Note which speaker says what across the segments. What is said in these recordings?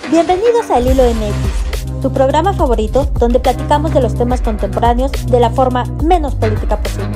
Speaker 1: Bienvenidos a El Hilo MX, tu programa favorito donde platicamos de los temas contemporáneos de la forma menos política posible.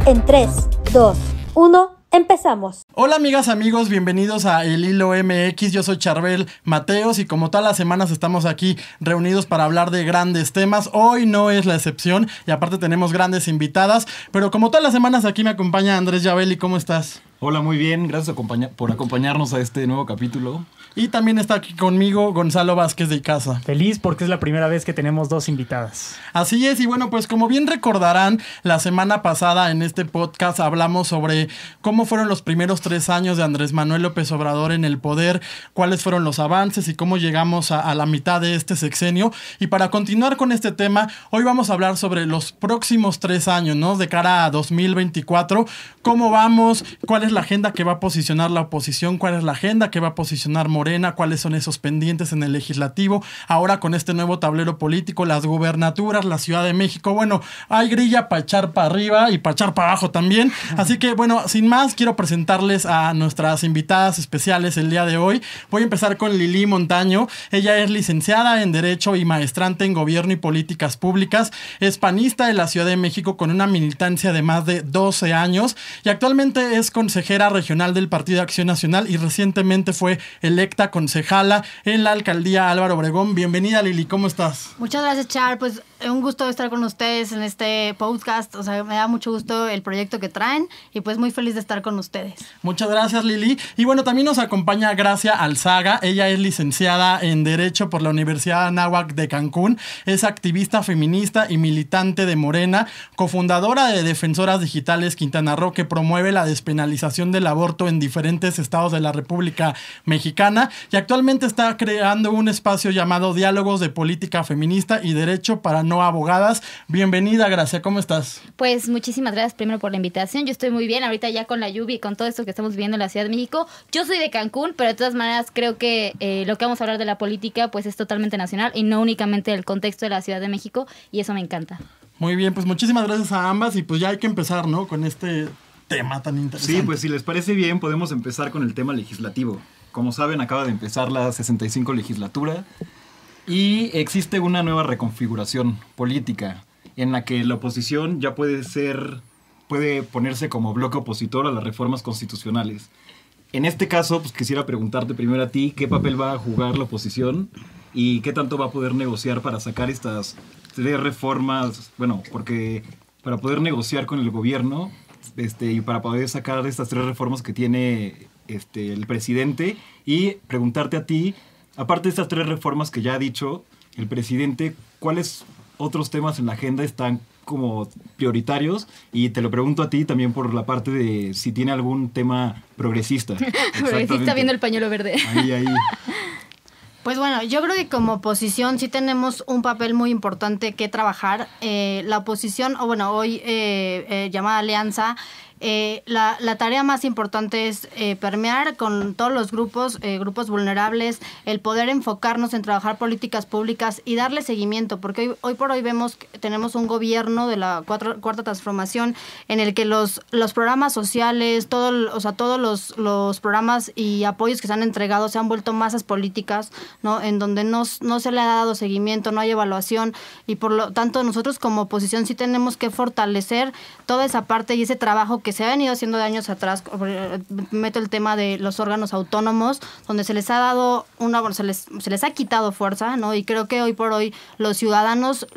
Speaker 1: En 3, 2, 1, empezamos.
Speaker 2: Hola amigas, amigos, bienvenidos a El Hilo MX, yo soy Charbel Mateos y como todas las semanas estamos aquí reunidos para hablar de grandes temas. Hoy no es la excepción y aparte tenemos grandes invitadas, pero como todas las semanas aquí me acompaña Andrés Yavelli. ¿Cómo estás?
Speaker 3: Hola, muy bien, gracias por acompañarnos a este nuevo capítulo.
Speaker 2: Y también está aquí conmigo Gonzalo Vázquez de Icaza.
Speaker 4: Feliz porque es la primera vez que tenemos dos invitadas.
Speaker 2: Así es, y bueno, pues como bien recordarán, la semana pasada en este podcast hablamos sobre cómo fueron los primeros 3 años de Andrés Manuel López Obrador en el poder, cuáles fueron los avances y cómo llegamos a la mitad de este sexenio. Y para continuar con este tema, hoy vamos a hablar sobre los próximos 3 años, ¿no? De cara a 2024, cómo vamos, cuál es la agenda que va a posicionar la oposición, cuál es la agenda que va a posicionar Morena, cuáles son esos pendientes en el legislativo, ahora con este nuevo tablero político, las gubernaturas, la Ciudad de México. Bueno, hay grilla para echar para arriba y para echar para abajo también. Así que bueno, sin más, quiero presentarles a nuestras invitadas especiales el día de hoy. Voy a empezar con Lili Montaño. Ella es licenciada en Derecho y maestrante en Gobierno y Políticas Públicas. Es panista de la Ciudad de México con una militancia de más de 12 años y actualmente es consejera regional del Partido Acción Nacional y recientemente fue electa concejala en la alcaldía Álvaro Obregón. Bienvenida, Lili, ¿cómo estás?
Speaker 5: Muchas gracias, Char. Pues un gusto estar con ustedes en este podcast. O sea, me da mucho gusto el proyecto que traen y pues muy feliz de estar con ustedes.
Speaker 2: Muchas gracias, Lili. Y bueno, también nos acompaña Gracia Alzaga. Ella es licenciada en Derecho por la Universidad Anáhuac de Cancún. Es activista feminista y militante de Morena, cofundadora de Defensoras Digitales Quintana Roo, que promueve la despenalización del aborto en diferentes estados de la República Mexicana y actualmente está creando un espacio llamado Diálogos de Política Feminista y Derecho para No Abogadas. Bienvenida, Gracia, ¿cómo estás?
Speaker 6: Pues muchísimas gracias primero por la invitación. Yo estoy muy bien ahorita ya con la lluvia y con todo esto que estamos viviendo en la Ciudad de México. Yo soy de Cancún, pero de todas maneras creo que lo que vamos a hablar de la política pues es totalmente nacional y no únicamente del contexto de la Ciudad de México, y eso me encanta.
Speaker 2: Muy bien, pues muchísimas gracias a ambas y pues ya hay que empezar, ¿no? Con este tema tan interesante.
Speaker 3: Sí, pues si les parece bien podemos empezar con el tema legislativo. Como saben, acaba de empezar la 65 legislatura y existe una nueva reconfiguración política en la que la oposición ya puede ponerse como bloque opositor a las reformas constitucionales. En este caso, pues quisiera preguntarte primero a ti, ¿qué papel va a jugar la oposición y qué tanto va a poder negociar para sacar estas 3 reformas? Bueno, porque para poder negociar con el gobierno y para poder sacar estas 3 reformas que tiene el presidente, y preguntarte a ti, aparte de estas 3 reformas que ya ha dicho el presidente, ¿cuáles otros temas en la agenda están como prioritarios? Y te lo pregunto a ti también por la parte de si tiene algún tema progresista.
Speaker 6: Progresista viendo el pañuelo verde.
Speaker 3: Ahí.
Speaker 5: Pues bueno, yo creo que como oposición sí tenemos un papel muy importante que trabajar. La oposición, hoy llamada Alianza, la tarea más importante es permear con todos los grupos vulnerables, el poder enfocarnos en trabajar políticas públicas y darle seguimiento, porque hoy por hoy vemos que tenemos un gobierno de la cuarta transformación en el que los programas sociales, todos los programas y apoyos que se han entregado se han vuelto masas políticas, ¿no? En donde no se le ha dado seguimiento, no hay evaluación, y por lo tanto nosotros como oposición sí tenemos que fortalecer toda esa parte y ese trabajo que se ha venido haciendo de años atrás. Meto el tema de los órganos autónomos, donde se les ha dado se les ha quitado fuerza, ¿no? Y creo que hoy por hoy los ciudadanos,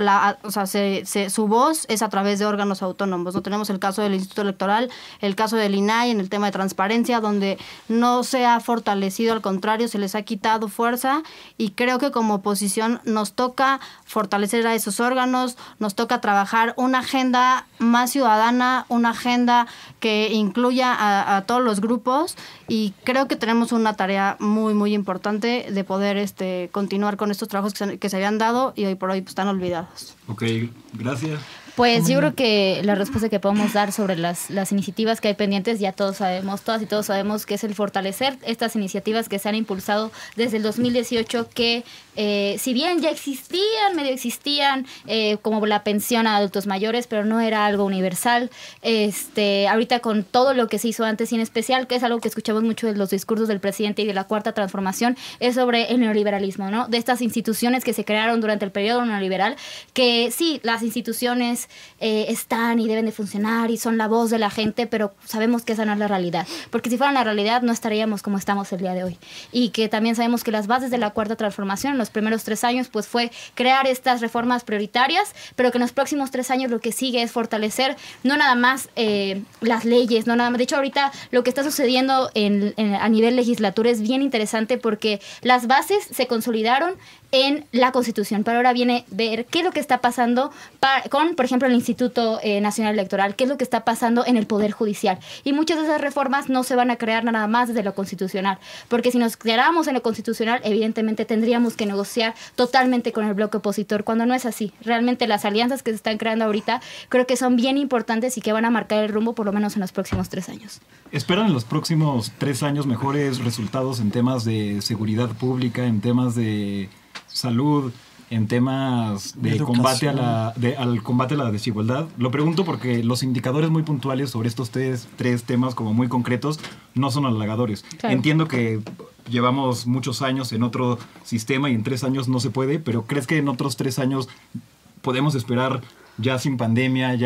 Speaker 5: su voz es a través de órganos autónomos, ¿no? Tenemos el caso del Instituto Electoral, el caso del INAI en el tema de transparencia, donde no se ha fortalecido, al contrario, se les ha quitado fuerza, y creo que como oposición nos toca fortalecer a esos órganos, nos toca trabajar una agenda más ciudadana, una agenda que incluya a todos los grupos, y creo que tenemos una tarea muy, muy importante de poder continuar con estos trabajos que se habían dado y hoy por hoy pues, están olvidados.
Speaker 3: Ok, gracias.
Speaker 6: Pues yo creo que la respuesta que podemos dar sobre las iniciativas que hay pendientes, ya todas y todos sabemos que es el fortalecer estas iniciativas que se han impulsado desde el 2018, que si bien ya medio existían, como la pensión a adultos mayores, pero no era algo universal. Ahorita con todo lo que se hizo antes y en especial, que es algo que escuchamos mucho de los discursos del presidente y de la Cuarta Transformación, es sobre el neoliberalismo, ¿no? De estas instituciones que se crearon durante el periodo neoliberal, que sí, las instituciones están y deben de funcionar y son la voz de la gente, pero sabemos que esa no es la realidad, porque si fuera la realidad no estaríamos como estamos el día de hoy. Y que también sabemos que las bases de la Cuarta Transformación en los primeros 3 años pues fue crear estas reformas prioritarias, pero que en los próximos 3 años lo que sigue es fortalecer no nada más las leyes, no nada más. De hecho, ahorita lo que está sucediendo a nivel legislatura es bien interesante porque las bases se consolidaron en la Constitución, pero ahora viene ver qué es lo que está pasando con, por ejemplo, el Instituto Nacional Electoral, qué es lo que está pasando en el Poder Judicial. Y muchas de esas reformas no se van a crear nada más desde lo constitucional, porque si nos quedáramos en lo constitucional, evidentemente tendríamos que negociar totalmente con el bloque opositor, cuando no es así. Realmente las alianzas que se están creando ahorita creo que son bien importantes y que van a marcar el rumbo por lo menos en los próximos 3 años.
Speaker 3: ¿Esperan en los próximos 3 años mejores resultados en temas de seguridad pública, en temas de salud, en temas de combate al combate a la desigualdad? Lo pregunto porque los indicadores muy puntuales sobre estos tres temas como muy concretos no son halagadores. Claro. Entiendo que llevamos muchos años en otro sistema y en 3 años no se puede, pero ¿crees que en otros 3 años podemos esperar ya sin pandemia,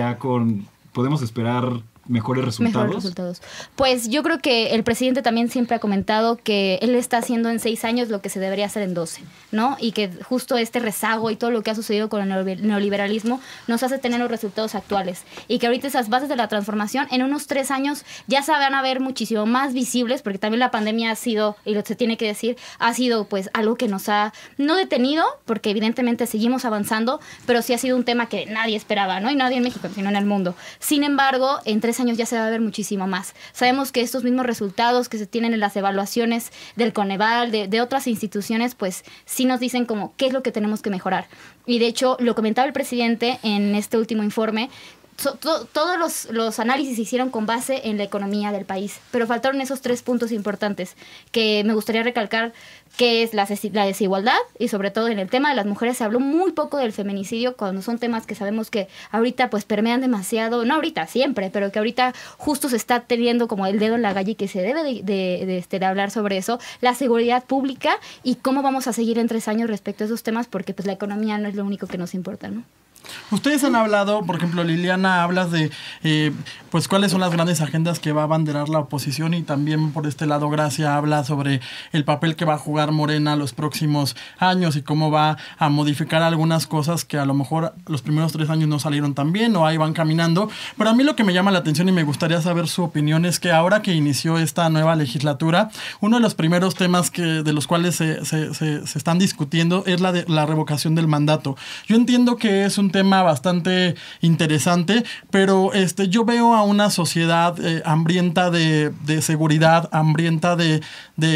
Speaker 3: podemos esperar mejores resultados?
Speaker 6: Pues yo creo que el presidente también siempre ha comentado que él está haciendo en 6 años lo que se debería hacer en 12, ¿no? Y que justo este rezago y todo lo que ha sucedido con el neoliberalismo nos hace tener los resultados actuales. Y que ahorita esas bases de la transformación en unos 3 años ya se van a ver muchísimo más visibles, porque también la pandemia ha sido, y lo se tiene que decir, ha sido pues algo que nos ha no detenido, porque evidentemente seguimos avanzando, pero sí ha sido un tema que nadie esperaba, ¿no? Y nadie en México, sino en el mundo. Sin embargo, en 3 años ya se va a ver muchísimo más. Sabemos que estos mismos resultados que se tienen en las evaluaciones del Coneval, de otras instituciones, pues sí nos dicen como qué es lo que tenemos que mejorar. Y de hecho, lo comentaba el presidente en este último informe, todos los análisis se hicieron con base en la economía del país, pero faltaron esos 3 puntos importantes que me gustaría recalcar, que es la desigualdad, y sobre todo en el tema de las mujeres se habló muy poco del feminicidio, cuando son temas que sabemos que ahorita pues permean demasiado, no ahorita, siempre, pero que ahorita justo se está teniendo como el dedo en la llaga y que se debe de hablar sobre eso, la seguridad pública y cómo vamos a seguir en 3 años respecto a esos temas, porque pues la economía no es lo único que nos importa, ¿no?
Speaker 2: Ustedes han hablado, por ejemplo, Liliana, hablas de pues cuáles son las grandes agendas que va a abanderar la oposición, y también por este lado Gracia habla sobre el papel que va a jugar Morena los próximos años y cómo va a modificar algunas cosas que a lo mejor los primeros 3 años no salieron tan bien o ahí van caminando. Pero a mí lo que me llama la atención y me gustaría saber su opinión es que ahora que inició esta nueva legislatura, uno de los primeros temas de los cuales se están discutiendo es la revocación del mandato. Yo entiendo que es un tema bastante interesante, pero yo veo a una sociedad hambrienta de seguridad, hambrienta de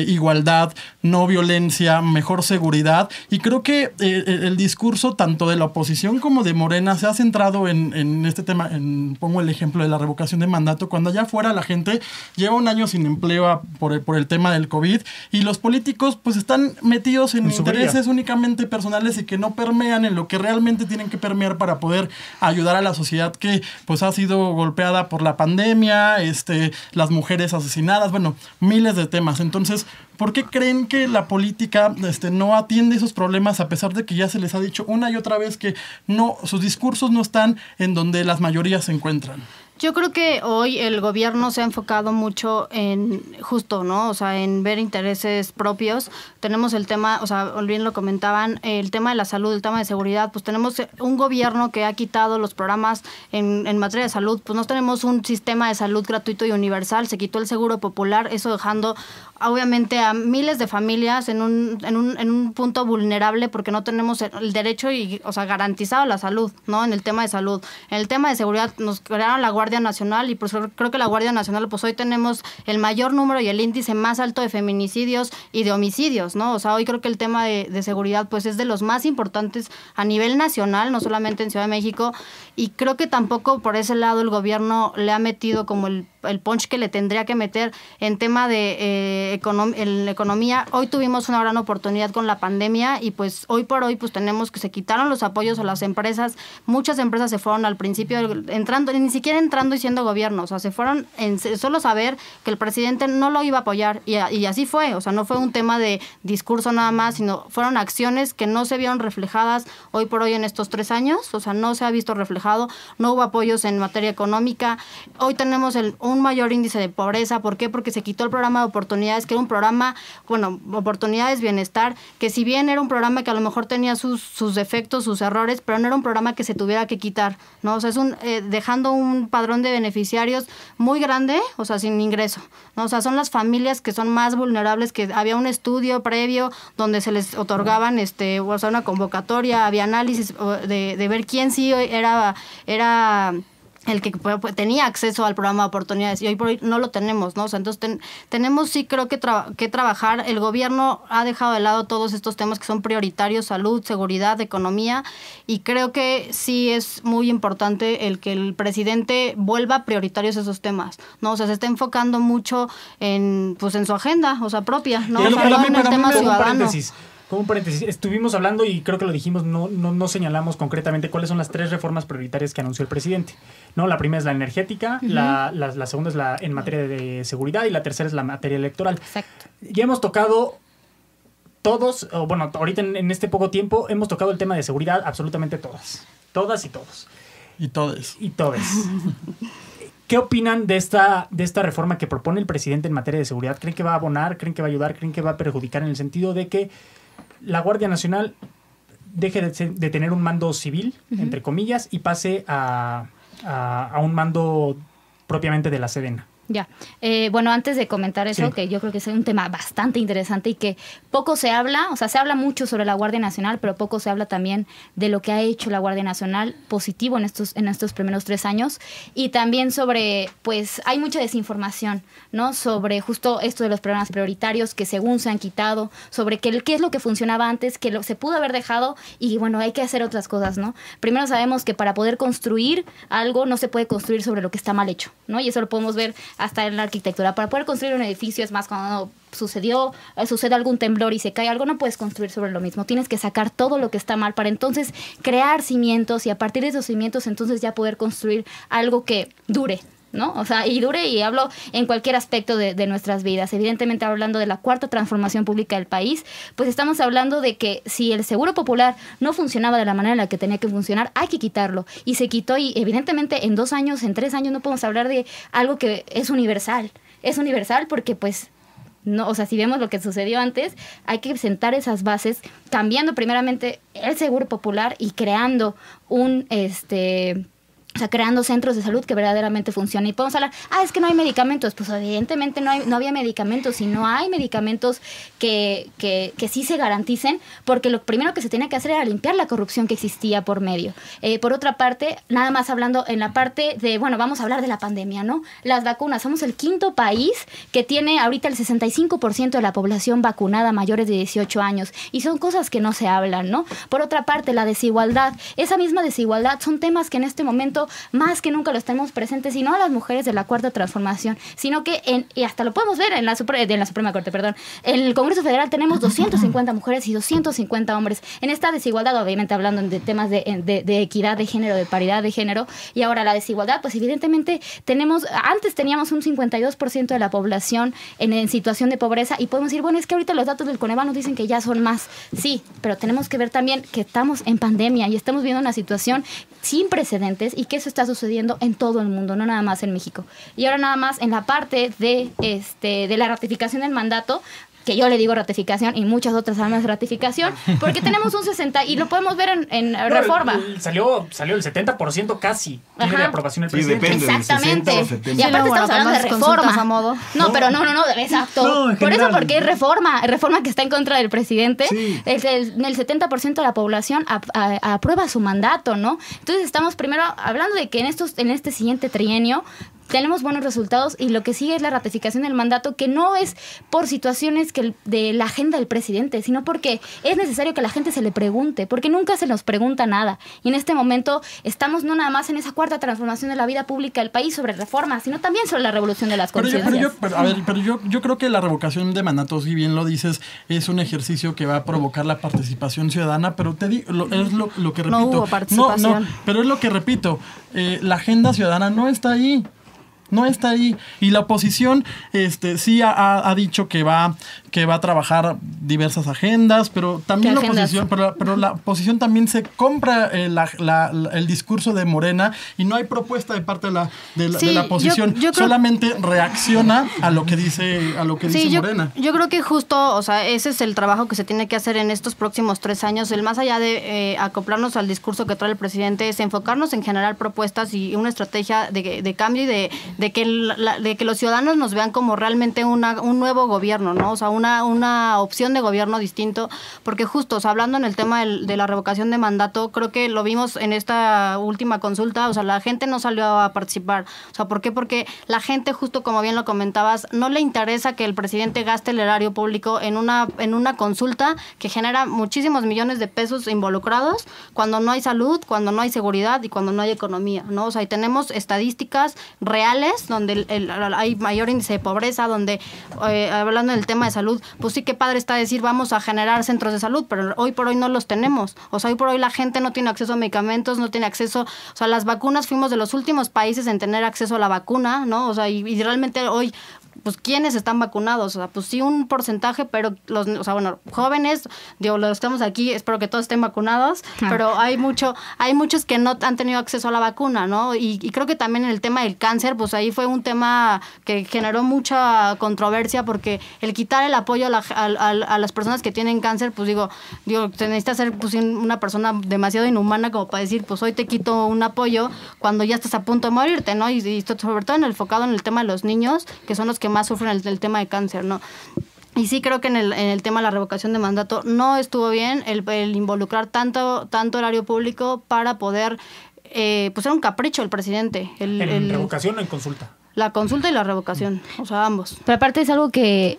Speaker 2: igualdad, no violencia, mejor seguridad, y creo que el discurso tanto de la oposición como de Morena se ha centrado en este tema. Pongo el ejemplo de la revocación de mandato, cuando allá afuera la gente lleva 1 año sin empleo por el tema del COVID, y los políticos pues están metidos en intereses únicamente personales y que no permean en lo que realmente tienen que permear para poder ayudar a la sociedad que pues ha sido golpeada por la pandemia, las mujeres asesinadas, bueno, miles de temas. Entonces, ¿por qué creen que la política no atiende esos problemas, a pesar de que ya se les ha dicho una y otra vez que no, sus discursos no están en donde las mayorías se encuentran?
Speaker 5: Yo creo que hoy el gobierno se ha enfocado mucho en justo, ¿no? O sea, en ver intereses propios. Tenemos el tema, o sea, bien lo comentaban, el tema de la salud, el tema de seguridad. Pues tenemos un gobierno que ha quitado los programas en materia de salud. Pues no tenemos un sistema de salud gratuito y universal. Se quitó el seguro popular, eso dejando obviamente a miles de familias en un punto vulnerable, porque no tenemos el derecho garantizado a la salud, ¿no? En el tema de salud. En el tema de seguridad nos crearon la Guardia Nacional, y pues creo que la Guardia Nacional, pues hoy tenemos el mayor número y el índice más alto de feminicidios y de homicidios, ¿no? O sea, hoy creo que el tema de seguridad pues es de los más importantes a nivel nacional, no solamente en Ciudad de México, y creo que tampoco por ese lado el gobierno le ha metido como el punch que le tendría que meter en tema de economía. Hoy tuvimos una gran oportunidad con la pandemia y pues hoy por hoy pues tenemos que se quitaron los apoyos a las empresas. Muchas empresas se fueron al principio entrando, ni siquiera entrando y siendo gobierno, o sea, se fueron en solo saber que el presidente no lo iba a apoyar y así fue, o sea, no fue un tema de discurso nada más, sino fueron acciones que no se vieron reflejadas hoy por hoy en estos 3 años, o sea, no se ha visto reflejado, no hubo apoyos en materia económica. Hoy tenemos un mayor índice de pobreza. ¿Por qué? Porque se quitó el programa de oportunidades, que era un programa, bueno, oportunidades, bienestar, que si bien era un programa que a lo mejor tenía sus defectos, sus errores, pero no era un programa que se tuviera que quitar, ¿no? O sea, es dejando un padrón de beneficiarios muy grande, o sea, sin ingreso, ¿no? O sea, son las familias que son más vulnerables, que había un estudio previo donde se les otorgaban, o sea, una convocatoria, había análisis de ver quién sí era el que tenía acceso al programa de oportunidades, y hoy por hoy no lo tenemos, ¿no? O sea, entonces tenemos sí creo que trabajar. El gobierno ha dejado de lado todos estos temas que son prioritarios: salud, seguridad, economía, y creo que sí es muy importante el que el presidente vuelva prioritarios esos temas, ¿no? O sea, se está enfocando mucho en su agenda, o sea, propia, ¿no? O sea, no en el tema ciudadano.
Speaker 4: Como un paréntesis, estuvimos hablando y creo que lo dijimos, no señalamos concretamente cuáles son las 3 reformas prioritarias que anunció el presidente, ¿no? La primera es la energética, la segunda es en materia de seguridad y la tercera es la materia electoral.
Speaker 6: Exacto.
Speaker 4: Ya hemos tocado todos, bueno, ahorita en este poco tiempo hemos tocado el tema de seguridad absolutamente todas y todos.
Speaker 2: Y todes.
Speaker 4: Y todes. ¿Qué opinan de esta reforma que propone el presidente en materia de seguridad? ¿Creen que va a abonar? ¿Creen que va a ayudar? ¿Creen que va a perjudicar en el sentido de que la Guardia Nacional deje de tener un mando civil, entre comillas, y pase a un mando propiamente de la Sedena?
Speaker 6: Ya. Bueno, antes de comentar eso, sí, que yo creo que es un tema bastante interesante y que poco se habla, o sea, se habla mucho sobre la Guardia Nacional, pero poco se habla también de lo que ha hecho la Guardia Nacional positivo en estos primeros 3 años, y también sobre, pues, hay mucha desinformación, ¿no? Sobre justo esto de los programas prioritarios que según se han quitado, sobre qué es lo que funcionaba antes, que se pudo haber dejado, y bueno, hay que hacer otras cosas, ¿no? Primero sabemos que para poder construir algo no se puede construir sobre lo que está mal hecho, ¿no? Y eso lo podemos ver hasta en la arquitectura. Para poder construir un edificio, es más, cuando sucede algún temblor y se cae algo, no puedes construir sobre lo mismo. Tienes que sacar todo lo que está mal para entonces crear cimientos, y a partir de esos cimientos entonces ya poder construir algo que dure, ¿no? O sea, y dure, y hablo en cualquier aspecto de nuestras vidas. Evidentemente, hablando de la 4ª transformación pública del país, pues estamos hablando de que si el seguro popular no funcionaba de la manera en la que tenía que funcionar, hay que quitarlo. Y se quitó, y evidentemente en 2 años, en 3 años no podemos hablar de algo que es universal. Es universal porque pues no, o sea, si vemos lo que sucedió antes, hay que sentar esas bases, cambiando primeramente el seguro popular y creando creando centros de salud que verdaderamente funcionen. Y podemos hablar, es que no hay medicamentos. Pues evidentemente no había medicamentos, y no hay medicamentos que sí se garanticen, porque lo primero que se tenía que hacer era limpiar la corrupción que existía por medio. Por otra parte, nada más hablando en la parte de, bueno, vamos a hablar de la pandemia, ¿no? Las vacunas. Somos el 5º país que tiene ahorita el 65% de la población vacunada mayores de 18 años. Y son cosas que no se hablan, ¿no? Por otra parte, la desigualdad. Esa misma desigualdad son temas que en este momento más que nunca los tenemos presentes, y no a las mujeres de la 4ª transformación, sino que y hasta lo podemos ver en la Suprema Corte, en el Congreso Federal tenemos 250 mujeres y 250 hombres. En esta desigualdad, obviamente hablando de temas de equidad de género, de paridad de género, y ahora la desigualdad, pues evidentemente antes teníamos un 52% de la población en situación de pobreza, y podemos decir, bueno, es que ahorita los datos del Coneval nos dicen que ya son más. Sí, pero tenemos que ver también que estamos en pandemia y estamos viendo una situación sin precedentes, y que eso está sucediendo en todo el mundo, no nada más en México. Y ahora nada más en la parte de la ratificación del mandato, que yo le digo ratificación y muchas otras armas de ratificación, porque tenemos un 60, y lo podemos ver en reforma.
Speaker 4: Salió el 70% casi de aprobación del presidente.
Speaker 3: Depende,
Speaker 6: exactamente.
Speaker 3: Del 60 o 70.
Speaker 6: Y aparte estamos hablando de reforma.
Speaker 5: A modo.
Speaker 6: No, pero no, exacto.
Speaker 3: No,
Speaker 6: por eso, porque es reforma que está en contra del presidente.
Speaker 3: Sí.
Speaker 6: El 70% de la población aprueba su mandato, ¿no? Entonces estamos primero hablando de que en este siguiente trienio tenemos buenos resultados y lo que sigue es la ratificación del mandato, que no es por situaciones de la agenda del presidente, sino porque es necesario que la gente se le pregunte, porque nunca se nos pregunta nada. Y en este momento estamos no nada más en esa cuarta transformación de la vida pública del país sobre reformas, sino también sobre la revolución de las conciencias.
Speaker 2: Pero yo creo que la revocación de mandatos, si bien lo dices, es un ejercicio que va a provocar la participación ciudadana, pero es lo que repito.
Speaker 5: No hubo participación.
Speaker 2: Pero es lo que repito, la agenda ciudadana no está ahí. No está ahí. Y la oposición sí ha dicho que va a trabajar diversas agendas, pero también la oposición, pero la oposición también se compra el discurso de Morena y no hay propuesta de parte de la oposición. Yo creo, solamente reacciona a lo que dice Morena.
Speaker 5: Yo creo que justo, o sea, ese es el trabajo que se tiene que hacer en estos próximos 3 años. El más allá de acoplarnos al discurso que trae el presidente, es enfocarnos en generar propuestas y una estrategia de cambio y de que los ciudadanos nos vean como realmente un nuevo gobierno, ¿no? O sea, una opción de gobierno distinto, porque justo, o sea, hablando en el tema de la revocación de mandato, creo que lo vimos en esta última consulta, o sea, la gente no salió a participar. O sea, ¿por qué? Porque la gente, justo como bien lo comentabas, no le interesa que el presidente gaste el erario público en una consulta que genera muchísimos millones de pesos involucrados cuando no hay salud, cuando no hay seguridad y cuando no hay economía, ¿no? O sea, y tenemos estadísticas reales donde hay mayor índice de pobreza, donde, hablando del tema de salud, pues sí que padre está decir vamos a generar centros de salud, pero hoy por hoy no los tenemos. O sea, hoy por hoy la gente no tiene acceso a medicamentos, no tiene acceso, o sea, las vacunas, fuimos de los últimos países en tener acceso a la vacuna, ¿no? O sea, y realmente hoy, pues, ¿quiénes están vacunados? O sea, pues sí un porcentaje, pero jóvenes, digo, los que estamos aquí, espero que todos estén vacunados, pero hay muchos que no han tenido acceso a la vacuna, ¿no? Y creo que también en el tema del cáncer, pues ahí fue un tema que generó mucha controversia, porque el quitar el apoyo a las personas que tienen cáncer, pues digo, se necesita ser pues una persona demasiado inhumana como para decir, pues hoy te quito un apoyo cuando ya estás a punto de morirte, ¿no? Y sobre todo enfocado en el tema de los niños, que son los que más sufren el tema de cáncer, ¿no? Y sí creo que en el tema de la revocación de mandato no estuvo bien el involucrar tanto horario público para poder, pues era un capricho el presidente.
Speaker 4: ¿En revocación o en consulta?
Speaker 5: La consulta y la revocación, o sea, ambos.
Speaker 6: Pero aparte es algo que,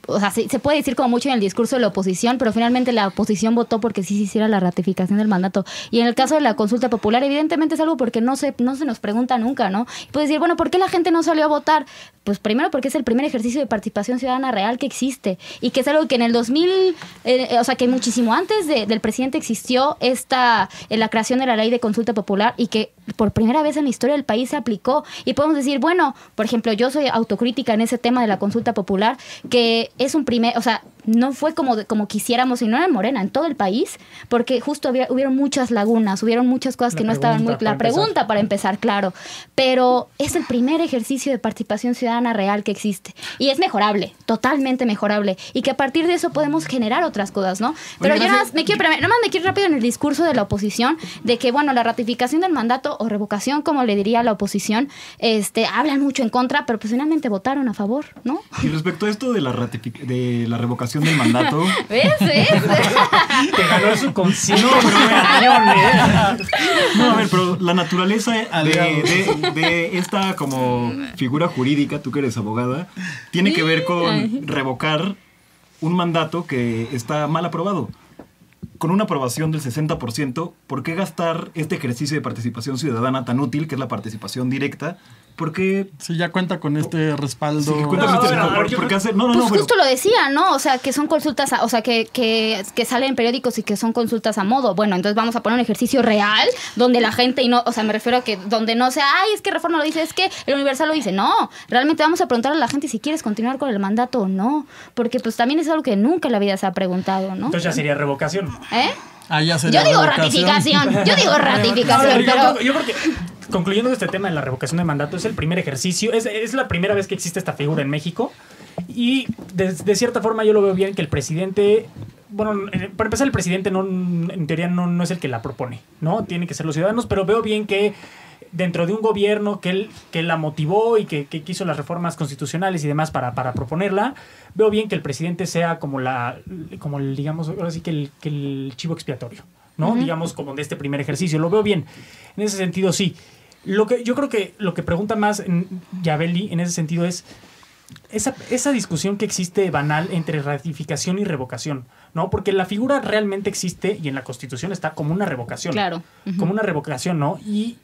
Speaker 6: o sea, se puede decir como mucho en el discurso de la oposición, pero finalmente la oposición votó porque sí se hiciera la ratificación del mandato. Y en el caso de la consulta popular, evidentemente es algo porque no se nos pregunta nunca, ¿no? Y puedes decir, bueno, ¿por qué la gente no salió a votar? Pues primero porque es el primer ejercicio de participación ciudadana real que existe y que es algo que en el 2000, o sea, que muchísimo antes del presidente existió la creación de la ley de consulta popular y que por primera vez en la historia del país se aplicó. Y podemos decir, bueno, por ejemplo, yo soy autocrítica en ese tema de la consulta popular, que es un primer, o sea, no fue como quisiéramos, y no era en Morena, en todo el país, porque justo hubieron muchas lagunas, hubieron muchas cosas que no estaban muy... La pregunta para empezar, claro, pero es el primer ejercicio de participación ciudadana real que existe, y es mejorable, totalmente mejorable, y que a partir de eso podemos generar otras cosas, ¿no? Pero yo nada más me quiero rápido en el discurso de la oposición, de que, bueno, la ratificación del mandato, o revocación, como le diría la oposición, hablan mucho en contra, pero pues finalmente votaron a favor, ¿no?
Speaker 3: Y respecto a esto de la revocación del mandato.
Speaker 6: ¿Ves?
Speaker 4: Te ganó su consigno.
Speaker 3: No, a ver, pero la naturaleza de esta como figura jurídica, tú que eres abogada, tiene que ver con revocar un mandato que está mal aprobado. Con una aprobación del 60%, ¿por qué gastar este ejercicio de participación ciudadana tan útil, que es la participación directa? Porque
Speaker 2: si ya cuenta con este respaldo.
Speaker 6: Justo lo decía, ¿no? O sea, que son consultas, o sea, que salen en periódicos y que son consultas a modo. Bueno, entonces vamos a poner un ejercicio real donde la gente, y no, o sea, me refiero a que donde no sea, ay, es que Reforma lo dice, es que el Universal lo dice. No, realmente vamos a preguntar a la gente si quieres continuar con el mandato o no, porque pues también es algo que nunca en la vida se ha preguntado, ¿no?
Speaker 4: Entonces ya sería revocación.
Speaker 2: Ya sería
Speaker 6: Yo digo ratificación, pero...
Speaker 4: Yo creo que, concluyendo este tema de la revocación de mandato, es el primer ejercicio, es la primera vez que existe esta figura en México, y de cierta forma yo lo veo bien que el presidente, bueno, para empezar, el presidente en teoría no es el que la propone, ¿no? Tienen que ser los ciudadanos, pero veo bien que dentro de un gobierno que él la motivó y que quiso las reformas constitucionales y demás para proponerla, veo bien que el presidente sea como digamos, ahora sí que el chivo expiatorio, ¿no? Uh-huh. Digamos, como de este primer ejercicio. Lo veo bien. En ese sentido, sí. Yo creo que lo que pregunta más Yabeli en ese sentido es esa discusión que existe banal entre ratificación y revocación, ¿no? Porque la figura realmente existe y en la Constitución está como una revocación.
Speaker 6: Claro. Uh-huh.
Speaker 4: Como una revocación, ¿no? Y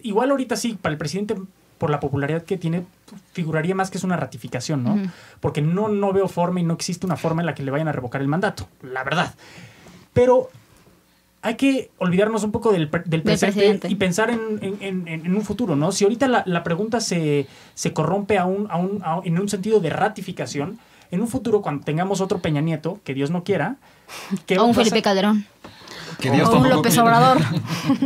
Speaker 4: igual ahorita sí, para el presidente, por la popularidad que tiene, figuraría más que es una ratificación, ¿no? Uh-huh. Porque no veo forma y no existe una forma en la que le vayan a revocar el mandato, la verdad. Pero hay que olvidarnos un poco del presente y pensar en un futuro, ¿no? Si ahorita la pregunta se corrompe en un sentido de ratificación, en un futuro cuando tengamos otro Peña Nieto, que Dios no quiera...
Speaker 6: O un Felipe Calderón.
Speaker 3: Que Dios
Speaker 5: o un López Obrador.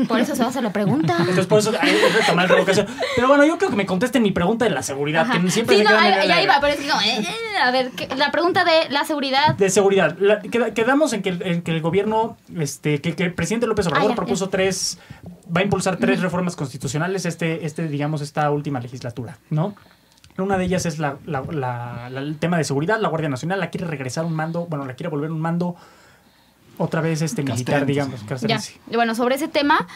Speaker 6: Por eso se va a hacer la pregunta.
Speaker 4: Entonces, por eso hay que retomar la revocación. Pero bueno, yo creo que me contesten mi pregunta de la seguridad.
Speaker 6: Ajá.
Speaker 4: Que siempre
Speaker 6: sí,
Speaker 4: se
Speaker 6: no,
Speaker 4: quedan
Speaker 6: ya iba, pero es que no. A ver, la pregunta de la seguridad.
Speaker 4: De seguridad. Quedamos en que el gobierno, que el presidente López Obrador propuso va a impulsar 3 reformas constitucionales digamos, esta última legislatura, ¿no? Una de ellas es el tema de seguridad. La Guardia Nacional la quiere regresar un mando, bueno, la quiere volver un mando otra vez militar, digamos.
Speaker 6: Ya. Bueno, sobre ese tema,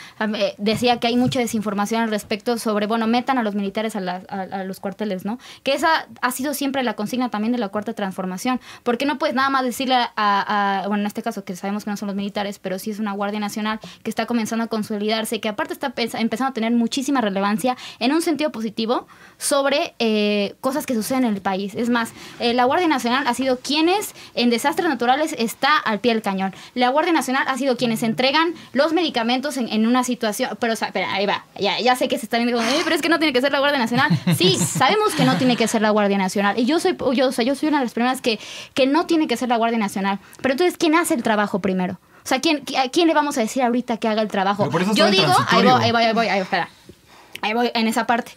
Speaker 6: decía que hay mucha desinformación al respecto sobre, metan a los militares a los cuarteles, ¿no? Que esa ha sido siempre la consigna también de la Cuarta Transformación. Porque no puedes nada más decirle bueno, en este caso que sabemos que no son los militares, pero sí es una Guardia Nacional que está comenzando a consolidarse, que aparte está empezando a tener muchísima relevancia en un sentido positivo sobre cosas que suceden en el país. Es más, la Guardia Nacional ha sido quienes en desastres naturales está al pie del cañón. La Guardia Nacional ha sido quienes entregan los medicamentos en una situación... Pero, espera, ahí va. Ya sé que se está viendo como... pero es que no tiene que ser la Guardia Nacional. Sí, sabemos que no tiene que ser la Guardia Nacional. Y yo soy una de las primeras que no tiene que ser la Guardia Nacional. Pero entonces, ¿quién hace el trabajo primero? O sea, ¿a quién le vamos a decir ahorita que haga el trabajo? Yo digo... Ahí voy en esa parte.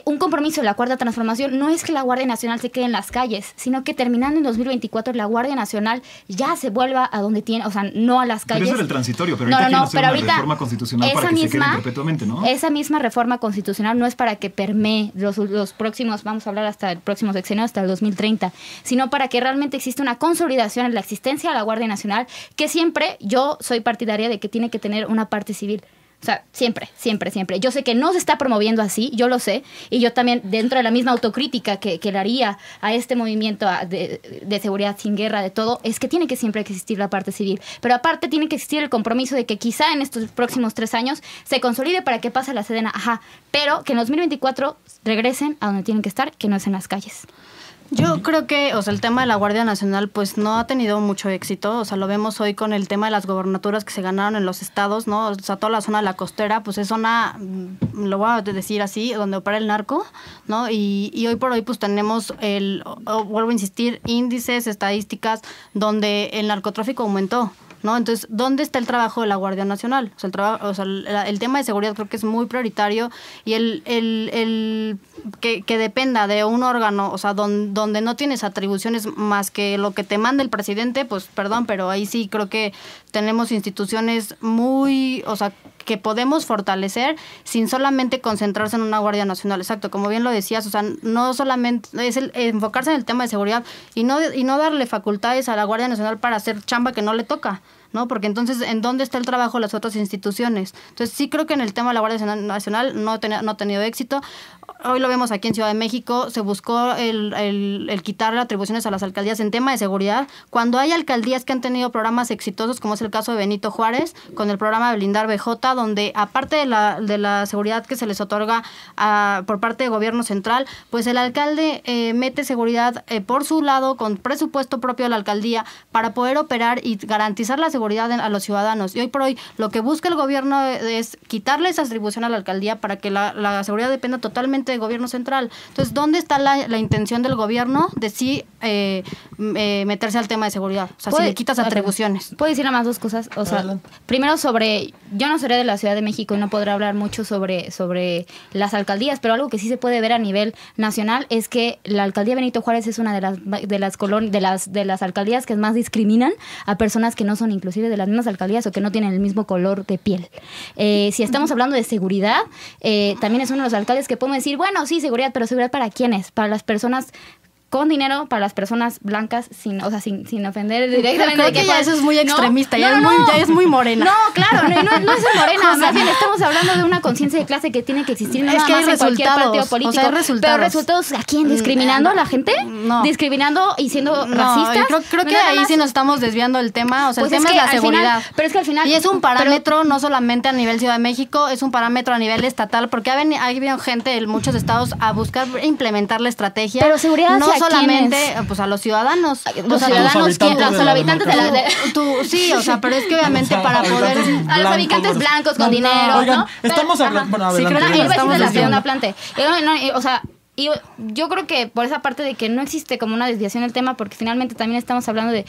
Speaker 6: Un compromiso de la Cuarta Transformación no es que la Guardia Nacional se quede en las calles, sino que terminando en 2024 la Guardia Nacional ya se vuelva a donde tiene, o sea, no a las calles.
Speaker 3: Pero eso era el transitorio, pero ahorita quieren hacer una reforma constitucional para que se quede perpetuamente, ¿no?
Speaker 6: Esa misma reforma constitucional no es para que permee los próximos, vamos a hablar hasta el próximo sexenio, hasta el 2030, sino para que realmente exista una consolidación en la existencia de la Guardia Nacional, que siempre yo soy partidaria de que tiene que tener una parte civil. O sea, siempre. Yo sé que no se está promoviendo así, yo lo sé, y yo también, dentro de la misma autocrítica que le haría a este movimiento de seguridad sin guerra, de todo, es que tiene que siempre existir la parte civil. Pero aparte tiene que existir el compromiso de que quizá en estos próximos 3 años se consolide para que pase la Sedena, pero que en 2024 regresen a donde tienen que estar, que no es en las calles.
Speaker 5: Yo creo que, el tema de la Guardia Nacional, pues no ha tenido mucho éxito. Lo vemos hoy con el tema de las gobernaturas que se ganaron en los estados, ¿no? O sea, toda la zona de la costera, pues es zona, lo voy a decir así, donde opera el narco, ¿no? Y hoy por hoy, pues tenemos vuelvo a insistir, índices, estadísticas, donde el narcotráfico aumentó, ¿no? Entonces, ¿dónde está el trabajo de la Guardia Nacional? El tema de seguridad creo que es muy prioritario y el que dependa de un órgano, donde no tienes atribuciones más que lo que te manda el presidente, pues perdón, pero ahí sí creo que tenemos instituciones que podemos fortalecer sin solamente concentrarse en una Guardia Nacional. Exacto, como bien lo decías, no solamente es enfocarse en el tema de seguridad y no darle facultades a la Guardia Nacional para hacer chamba que no le toca, ¿no? Porque entonces, ¿en dónde está el trabajo de las otras instituciones? Entonces, sí creo que en el tema de la Guardia Nacional no ha tenido éxito. Hoy lo vemos aquí en Ciudad de México, se buscó el quitar atribuciones a las alcaldías en tema de seguridad, cuando hay alcaldías que han tenido programas exitosos, como es el caso de Benito Juárez, con el programa de Blindar BJ, donde aparte de la seguridad que se les otorga por parte del gobierno central, pues el alcalde mete seguridad por su lado, con presupuesto propio de la alcaldía, para poder operar y garantizar la seguridad a los ciudadanos. Y hoy por hoy, lo que busca el gobierno es quitarle esa atribución a la alcaldía para que la seguridad dependa totalmente del gobierno central. Entonces, ¿dónde está la intención del gobierno de sí meterse al tema de seguridad? O sea, si le quitas atribuciones.
Speaker 6: ¿Puedo decir nada más 2 cosas? O sea, primero yo no seré de la Ciudad de México y no podré hablar mucho sobre las alcaldías, pero algo que sí se puede ver a nivel nacional es que la alcaldía Benito Juárez es una de las alcaldías que más discriminan a personas que no son inclusive de las mismas alcaldías o que no tienen el mismo color de piel. Si estamos hablando de seguridad, también es uno de los alcaldes que podemos decir, bueno, sí, seguridad, pero ¿seguridad para quiénes? Para las personas con dinero para las personas blancas, sin ofender directamente.
Speaker 5: Creo que ya eso es muy extremista, ya es muy morena.
Speaker 6: No, claro, no es morena, más bien estamos hablando de una conciencia de clase que tiene que existir no
Speaker 5: es que
Speaker 6: más en cualquier partido político.
Speaker 5: O sea, hay resultados.
Speaker 6: Pero resultados, ¿a quién? ¿Discriminando a la gente?
Speaker 5: No.
Speaker 6: ¿Discriminando y siendo racistas?
Speaker 5: Creo que ahí sí nos estamos desviando del tema, o sea,
Speaker 6: Pues
Speaker 5: el tema es la seguridad.
Speaker 6: Final, pero es que al final...
Speaker 5: Y es un parámetro no solamente a nivel Ciudad de México, es un parámetro a nivel estatal, porque ha habido gente en muchos estados a buscar implementar la estrategia.
Speaker 6: Pero seguridad
Speaker 5: no
Speaker 6: hacia
Speaker 5: solamente
Speaker 6: ¿quiénes?
Speaker 5: pues a los ciudadanos.
Speaker 6: Los ciudadanos, los habitantes de la...
Speaker 5: Sí, o sea, pero es que obviamente para poder...
Speaker 6: A los habitantes blancos con dinero,
Speaker 2: Oigan,
Speaker 6: ¿no?
Speaker 2: estamos hablando... Bueno, adelante.
Speaker 6: Sí, creo que
Speaker 2: adelante.
Speaker 6: estamos
Speaker 5: Estamos
Speaker 6: de la segunda
Speaker 5: desviando.
Speaker 6: planta. O sea... Y yo creo que por esa parte de que no existe como una desviación del tema, porque finalmente también estamos hablando de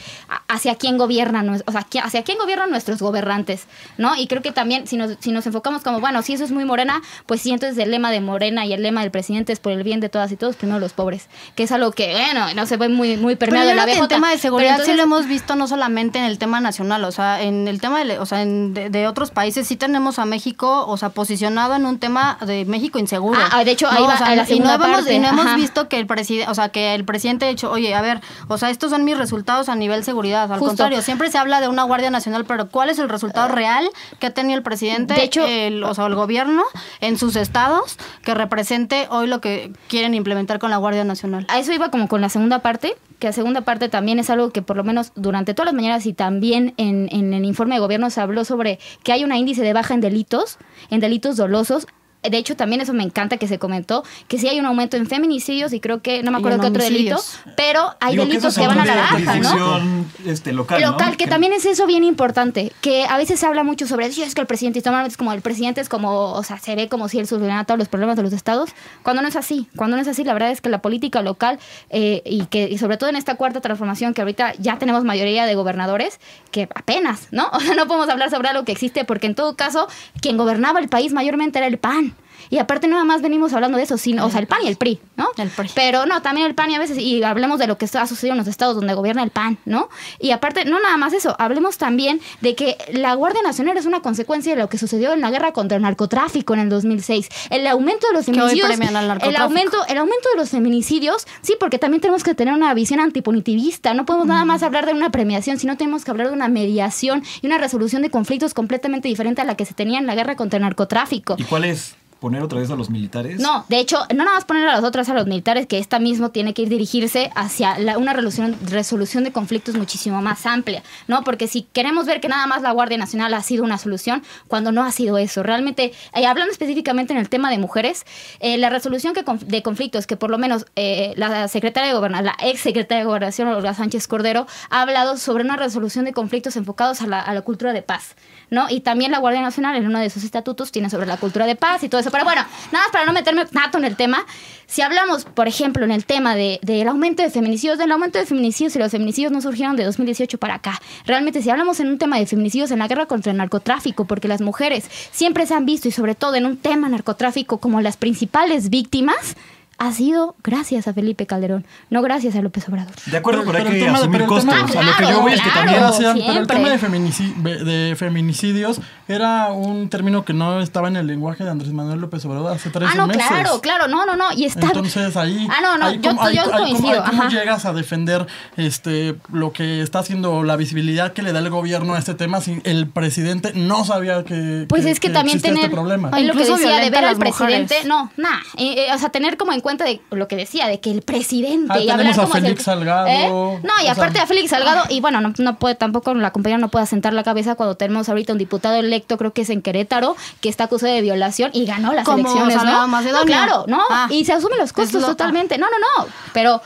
Speaker 6: hacia quién gobiernan, o sea, hacia quién gobiernan nuestros gobernantes, ¿no? Y creo que también si nos enfocamos como, bueno, si eso es muy Morena, pues sí, entonces el lema de Morena y el lema del presidente es por el bien de todas y todos, primero los pobres, que es algo que, bueno, no se ve muy permeado de la BJ.
Speaker 5: El tema de seguridad
Speaker 6: entonces,
Speaker 5: sí lo hemos visto no solamente en el tema nacional, o sea, en el tema de otros países sí tenemos a México, o sea, posicionado en un tema de México inseguro.
Speaker 6: De hecho, ahí va a la
Speaker 5: y
Speaker 6: segunda parte.
Speaker 5: no hemos
Speaker 6: Ajá.
Speaker 5: visto que el presidente ha dicho, oye, a ver, o sea, estos son mis resultados a nivel seguridad. Al
Speaker 6: Justo.
Speaker 5: contrario, siempre se habla de una Guardia Nacional, pero ¿cuál es el resultado real que ha tenido el presidente,
Speaker 6: De hecho,
Speaker 5: el gobierno en sus estados que represente hoy lo que quieren implementar con la Guardia Nacional?
Speaker 6: A eso iba como con la segunda parte, que la segunda parte también es algo que por lo menos durante todas las mañanas y también en el informe de gobierno se habló sobre que hay un índice de baja en delitos dolosos. De hecho, también eso me encanta que se comentó, que sí hay un aumento en feminicidios y creo que, no me acuerdo qué otro delito, pero hay delitos que van a la baja, ¿no?
Speaker 3: Local,
Speaker 6: que también es eso bien importante, que a veces se habla mucho sobre, es que el presidente es como, o sea, se ve como si él solucionara todos los problemas de los estados, cuando no es así, la verdad es que la política local y sobre todo en esta cuarta transformación que ahorita ya tenemos mayoría de gobernadores, que apenas, ¿no? O sea, no podemos hablar sobre algo que existe porque en todo caso, quien gobernaba el país mayormente era el PAN. Y aparte nada más venimos hablando de eso, o sea, el PAN y el PRI, ¿no?
Speaker 5: El PRI.
Speaker 6: Pero no, también el PAN y a veces, y hablemos de lo que ha sucedido en los estados donde gobierna el PAN, ¿no? Y aparte, no nada más eso, hablemos también de que la Guardia Nacional es una consecuencia de lo que sucedió en la guerra contra el narcotráfico en el 2006. El aumento de los feminicidios, el aumento de los feminicidios, sí, porque también tenemos que tener una visión antipunitivista, no podemos nada más hablar de una premiación, sino tenemos que hablar de una mediación y una resolución de conflictos completamente diferente a la que se tenía en la guerra contra el narcotráfico.
Speaker 3: ¿Y cuál es? ¿Poner otra vez a los militares?
Speaker 6: No, de hecho, no nada más poner a los militares, que esta mismo tiene que ir dirigirse hacia una resolución de conflictos muchísimo más amplia, ¿no? Porque si queremos ver que nada más la Guardia Nacional ha sido una solución, cuando no ha sido eso. Realmente, hablando específicamente en el tema de mujeres, la resolución de conflictos, que por lo menos la ex secretaria de Gobernación, Olga Sánchez Cordero, ha hablado sobre una resolución de conflictos enfocados a la cultura de paz, ¿no? Y también la Guardia Nacional, en uno de sus estatutos, tiene sobre la cultura de paz y todo eso. Pero bueno, nada más para no meterme tanto en el tema, si hablamos, por ejemplo, en el tema del aumento de feminicidios, y los feminicidios no surgieron de 2018 para acá. Realmente, si hablamos en un tema de feminicidios en la guerra contra el narcotráfico, porque las mujeres siempre se han visto, y sobre todo en un tema narcotráfico, como las principales víctimas, ha sido gracias a Felipe Calderón, no gracias a López Obrador.
Speaker 3: De acuerdo, pero hay
Speaker 2: el
Speaker 3: que
Speaker 2: tema
Speaker 3: asumir costos.
Speaker 2: a
Speaker 3: lo que yo voy es que también...
Speaker 2: Pero el
Speaker 6: siempre.
Speaker 2: tema de feminicidios era un término que no estaba en el lenguaje de Andrés Manuel López Obrador hace 13 meses.
Speaker 6: Claro, no, y está...
Speaker 2: Entonces ahí...
Speaker 6: yo coincido.
Speaker 2: ¿Cómo llegas a defender lo que está haciendo, la visibilidad que le da el gobierno a este tema si el presidente no sabía que
Speaker 6: Pues es que también
Speaker 2: existía
Speaker 6: tener...
Speaker 2: este problema?
Speaker 6: Es lo que
Speaker 5: Incluso
Speaker 6: decía, de
Speaker 5: violenta
Speaker 6: ver
Speaker 5: a
Speaker 6: al
Speaker 5: las
Speaker 6: presidente...
Speaker 5: mujeres.
Speaker 6: O sea, tener como en cuenta de lo que decía, de que el presidente... y
Speaker 2: tenemos
Speaker 6: hablar
Speaker 2: a Félix Salgado.
Speaker 6: No, y aparte a Félix Salgado, y bueno, no puede tampoco, la compañera no puede sentar la cabeza cuando tenemos ahorita un diputado electo, creo que es en Querétaro, que está acusado de violación y ganó las elecciones,
Speaker 5: Salgado
Speaker 6: ¿no?
Speaker 5: Macedonio.
Speaker 6: Claro, ¿no? Y se asumen los costos totalmente. No, pero...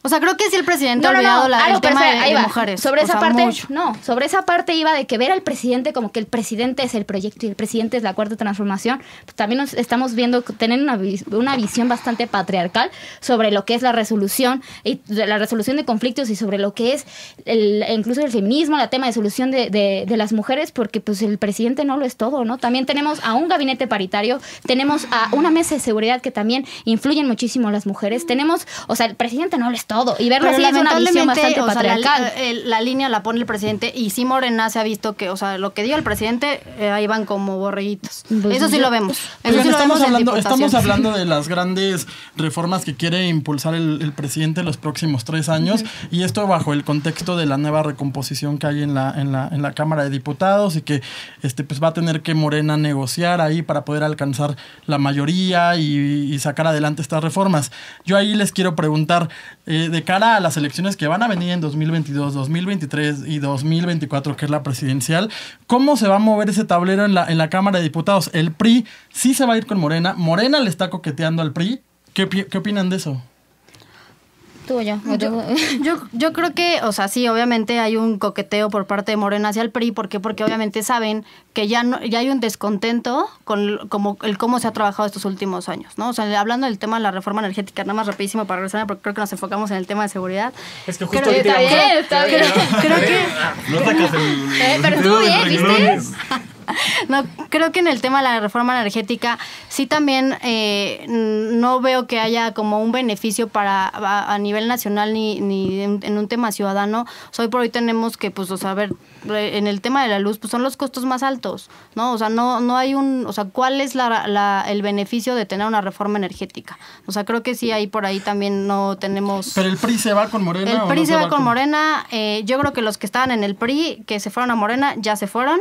Speaker 5: O sea, creo que sí el presidente ha olvidado el tema de mujeres.
Speaker 6: Sobre esa parte,
Speaker 5: mucho.
Speaker 6: sobre esa parte iba de que ver al presidente como que el presidente es el proyecto y el presidente es la cuarta transformación. Pues también nos estamos viendo tener una visión bastante patriarcal sobre lo que es la resolución de conflictos y sobre lo que es incluso el feminismo, el tema de solución de las mujeres, porque pues el presidente no lo es todo, ¿no? También tenemos a un gabinete paritario, tenemos a una mesa de seguridad que también influyen muchísimo las mujeres, tenemos, o sea, el presidente no lo es todo. todo. Y verlo
Speaker 5: Pero
Speaker 6: así es una visión
Speaker 5: lamentablemente,
Speaker 6: bastante
Speaker 5: o sea,
Speaker 6: patriarcal.
Speaker 5: la línea la pone el presidente y sí Morena se ha visto que, o sea, lo que diga el presidente, ahí van como borreguitos.
Speaker 6: Pues
Speaker 5: Eso sí lo vemos. Eso
Speaker 2: Oigan,
Speaker 5: sí lo vemos en
Speaker 2: estamos
Speaker 5: Diputación.
Speaker 2: hablando de las grandes reformas que quiere impulsar el presidente en los próximos 3 años y esto bajo el contexto de la nueva recomposición que hay en la Cámara de Diputados y que pues va a tener que Morena negociar ahí para poder alcanzar la mayoría y sacar adelante estas reformas. Yo ahí les quiero preguntar, de cara a las elecciones que van a venir en 2022, 2023 y 2024, que es la presidencial, ¿cómo se va a mover ese tablero en la Cámara de Diputados? El PRI sí se va a ir con Morena. Morena le está coqueteando al PRI. ¿Qué opinan de eso?
Speaker 6: Tú o yo.
Speaker 5: Yo creo que, o sea, sí, obviamente hay un coqueteo por parte de Morena hacia el PRI. ¿Por qué? Porque obviamente saben que ya hay un descontento con cómo se ha trabajado estos últimos años, ¿no? O sea, hablando del tema de la reforma energética, nada más rapidísimo para regresar, porque creo que nos enfocamos en el tema de seguridad.
Speaker 4: Es que justo
Speaker 5: Creo-
Speaker 4: ahorita
Speaker 6: Está bien.
Speaker 5: Creo que...
Speaker 3: No sacas el
Speaker 6: pero
Speaker 3: dedo
Speaker 6: estuvo
Speaker 3: de
Speaker 6: bien, ¿viste?
Speaker 3: renglones.
Speaker 5: No, creo que en el tema de la reforma energética sí también no veo que haya como un beneficio a nivel nacional ni en un tema ciudadano. O sea, hoy por hoy tenemos que, pues, o sea, a ver, en el tema de la luz, pues son los costos más altos, ¿no? O sea, no hay o sea, ¿cuál es el beneficio de tener una reforma energética? O sea, creo que sí, ahí por ahí también no tenemos...
Speaker 2: ¿Pero el PRI se va con Morena?
Speaker 5: El
Speaker 2: o
Speaker 5: PRI
Speaker 2: no
Speaker 5: se va con Morena. Yo creo que los que estaban en el PRI, que se fueron a Morena, ya se fueron.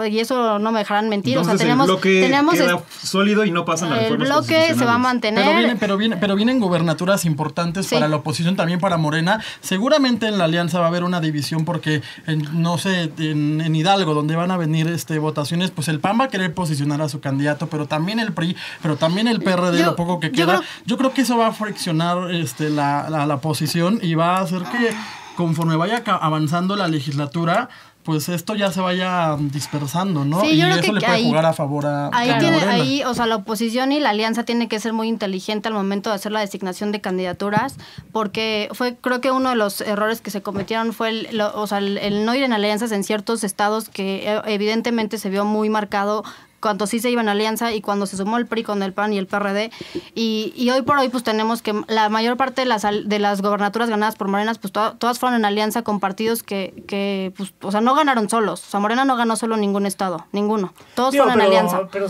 Speaker 5: Y eso no me dejarán mentir.
Speaker 3: Entonces,
Speaker 5: o sea, tenemos
Speaker 3: el bloque
Speaker 5: tenemos
Speaker 3: queda sólido y no pasan las
Speaker 5: el
Speaker 3: reformas
Speaker 5: bloque se va a
Speaker 3: constitucionales.
Speaker 5: mantener.
Speaker 2: Pero vienen gubernaturas importantes
Speaker 5: Sí.
Speaker 2: para la oposición, también para Morena. Seguramente en la alianza va a haber una división porque, no sé, en Hidalgo, donde van a venir votaciones, pues el PAN va a querer posicionar a su candidato, pero también el PRI, pero también el PRD, lo poco que queda. Yo creo que eso va a friccionar la posición y va a hacer que conforme vaya avanzando la legislatura, pues esto ya se vaya dispersando, ¿no?
Speaker 5: Sí,
Speaker 2: y
Speaker 5: yo creo
Speaker 2: eso
Speaker 5: que
Speaker 2: le puede
Speaker 5: ahí-
Speaker 2: jugar a favor a Morena.
Speaker 5: O sea, la oposición y la alianza tiene que ser muy inteligente al momento de hacer la designación de candidaturas, porque creo que uno de los errores que se cometieron fue el no ir en alianzas en ciertos estados que evidentemente se vio muy marcado cuando sí se iba en alianza y cuando se sumó el PRI con el PAN y el PRD. Y hoy por hoy pues tenemos que la mayor parte de las gobernaturas ganadas por Morena, pues todas fueron en alianza con partidos que pues, o sea, no ganaron solos. O sea, Morena no ganó solo ningún estado, ninguno. Todos fueron en alianza.
Speaker 4: Pero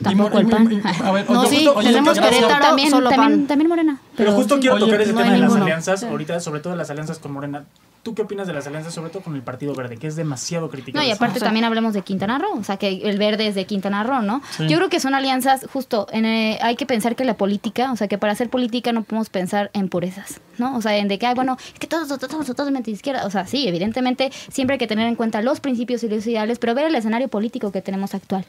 Speaker 6: Tampoco el PAN.
Speaker 2: A ver,
Speaker 5: No, sí, tenemos
Speaker 2: gracias.
Speaker 5: Querétaro, solo PAN.
Speaker 6: También Morena.
Speaker 4: Pero justo quiero
Speaker 2: Oye,
Speaker 4: tocar ese
Speaker 5: no
Speaker 4: tema
Speaker 5: hay
Speaker 4: de las
Speaker 5: ninguno.
Speaker 4: alianzas, ahorita, sobre todo las alianzas con Morena. ¿Tú qué opinas de las alianzas, sobre todo con el Partido Verde, que es demasiado criticado?
Speaker 6: No, y aparte también hablemos de Quintana Roo, o sea, que el verde es de Quintana Roo, ¿no?
Speaker 2: Sí.
Speaker 6: Yo creo que son alianzas, justo, hay que pensar que la política, o sea, que para hacer política no podemos pensar en purezas, ¿no? O sea, en de que, bueno, es que todos somos totalmente de izquierda, o sea, sí, evidentemente siempre hay que tener en cuenta los principios y los ideales, pero ver el escenario político que tenemos actual.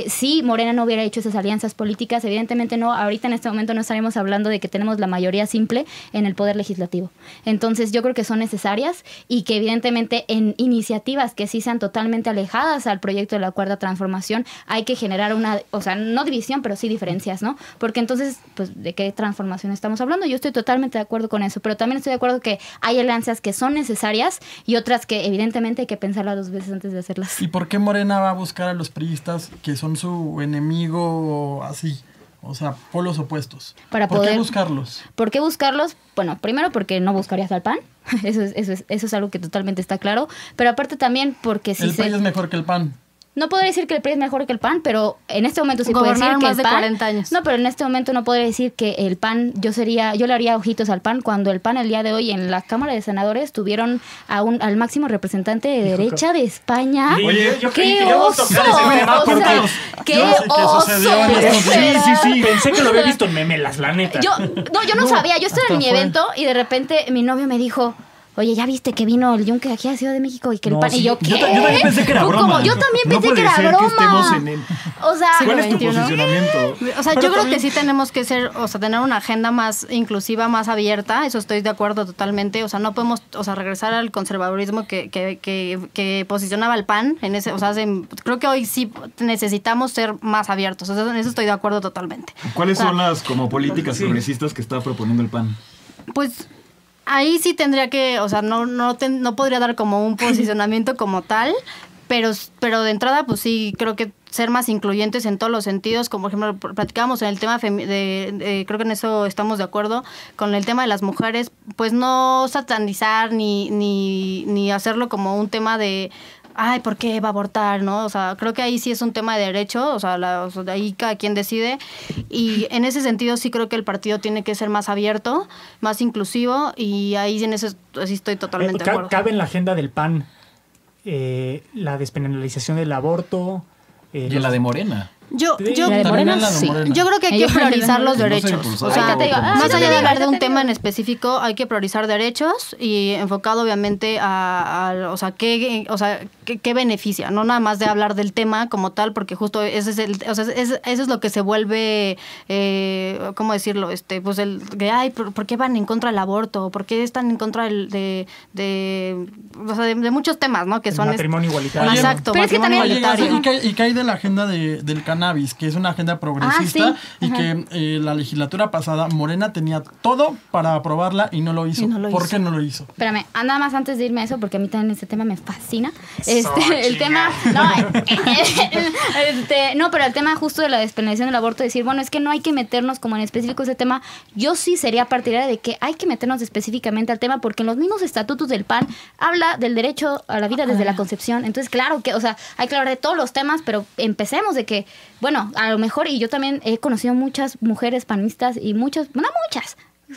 Speaker 6: Si Morena no hubiera hecho esas alianzas políticas, evidentemente no, ahorita en este momento no estaríamos hablando de que tenemos la mayoría simple en el poder legislativo. Entonces, yo creo que son necesarias y que evidentemente en iniciativas que sí sean totalmente alejadas al proyecto de la Cuarta Transformación hay que generar una, o sea, no división, pero sí diferencias, ¿no? Porque entonces, pues, ¿de qué transformación estamos hablando? Yo estoy totalmente de acuerdo con eso, pero también estoy de acuerdo que hay alianzas que son necesarias y otras que evidentemente hay que pensarlas 2 veces antes de hacerlas.
Speaker 2: ¿Y por qué Morena va a buscar a los priistas que son su enemigo así? O sea, polos opuestos.
Speaker 6: Para
Speaker 2: ¿Por qué
Speaker 6: poder
Speaker 2: buscarlos?
Speaker 6: ¿Por qué buscarlos? Bueno, primero porque no buscarías al PAN. Eso es algo que totalmente está claro. Pero aparte también porque si
Speaker 2: El PRI es mejor que el PAN.
Speaker 6: No podría decir que el PRI es mejor que el PAN, pero en este momento sí puedo decir
Speaker 5: Gobernaron
Speaker 6: que
Speaker 5: más
Speaker 6: el
Speaker 5: de
Speaker 6: PAN...
Speaker 5: 40 años.
Speaker 6: No, pero en este momento no podría decir que el PAN, yo le haría ojitos al PAN cuando el PAN el día de hoy en la Cámara de Senadores tuvieron al máximo representante de derecha de España.
Speaker 4: Oye,
Speaker 6: ¡Qué
Speaker 4: queríamos
Speaker 6: oso!
Speaker 4: tocar ese tema
Speaker 6: O
Speaker 4: porque
Speaker 6: sea, ¡qué
Speaker 2: no sé qué
Speaker 6: oso!
Speaker 2: sucedió en
Speaker 6: de
Speaker 2: estos
Speaker 6: verdad.
Speaker 4: sí, pensé que lo había visto en memelas, la neta.
Speaker 6: Yo no sabía, yo estaba en mi
Speaker 2: hasta fue.
Speaker 6: evento y de repente mi novio me dijo... Oye, ¿ya viste que vino el Yunque aquí a Ciudad de México y que el
Speaker 4: No,
Speaker 6: PAN?
Speaker 4: sí.
Speaker 6: Y yo, ¿qué?
Speaker 3: Yo también pensé que era
Speaker 6: Fue
Speaker 3: broma.
Speaker 6: como, yo también
Speaker 3: No
Speaker 6: pensé
Speaker 3: puede
Speaker 6: que era
Speaker 3: ser que
Speaker 6: broma.
Speaker 3: estemos en el-
Speaker 6: O sea,
Speaker 3: ¿Cuál es tu
Speaker 5: 21?
Speaker 3: posicionamiento?
Speaker 5: O sea, yo creo que sí tenemos que tener una agenda más inclusiva, más abierta, eso estoy de acuerdo totalmente, o sea, no podemos, o sea, regresar al conservadurismo que posicionaba el PAN, en ese, o sea, creo que hoy sí necesitamos ser más abiertos, o sea, en eso estoy de acuerdo totalmente.
Speaker 3: ¿Cuáles
Speaker 5: O sea,
Speaker 3: son las como políticas
Speaker 4: Sí.
Speaker 3: progresistas que está proponiendo el PAN?
Speaker 5: Pues ahí sí tendría que, o sea, no podría dar como un posicionamiento como tal, pero de entrada, pues sí, creo que ser más incluyentes en todos los sentidos, como por ejemplo platicábamos en el tema creo que en eso estamos de acuerdo, con el tema de las mujeres, pues no satanizar ni hacerlo como un tema de ay, ¿por qué va a abortar? ¿No? O sea, creo que ahí sí es un tema de derecho, o sea, de ahí cada quien decide, y en ese sentido sí creo que el partido tiene que ser más abierto, más inclusivo, y ahí en eso sí estoy totalmente de acuerdo.
Speaker 4: ¿Cabe en la agenda del PAN la despenalización del aborto?
Speaker 3: Y en la de Morena.
Speaker 5: Yo
Speaker 6: Morena, sí.
Speaker 5: Yo creo que hay que priorizar los derechos. O sea, más allá de hablar de un tema en específico, hay que priorizar derechos y enfocado obviamente o sea, qué beneficia, no nada más de hablar del tema como tal, porque justo eso es lo que se vuelve, ¿cómo decirlo? Pues que ay, ¿por qué van en contra del aborto? ¿Por qué están en contra de muchos temas, ¿no? Que son
Speaker 4: matrimonio igualitario.
Speaker 5: Exacto,
Speaker 6: pero
Speaker 5: matrimonio
Speaker 6: es que
Speaker 5: igualitario.
Speaker 2: ¿Y qué hay de la agenda del cannabis, que es una agenda progresista y que la legislatura pasada Morena tenía todo para aprobarla y no lo hizo? ¿Por qué no lo hizo?
Speaker 6: Espérame, nada más antes de irme a eso, porque a mí también este tema me fascina. El tema, no, pero el tema justo de la despenalización del aborto, decir, bueno, es que no hay que meternos como en específico ese tema. Yo sí sería partidaria de que hay que meternos específicamente al tema, porque en los mismos estatutos del PAN habla del derecho a la vida desde la concepción. Entonces, claro que, o sea, hay que hablar de todos los temas, pero empecemos de que, bueno, a lo mejor, y yo también he conocido muchas mujeres panistas y muchas,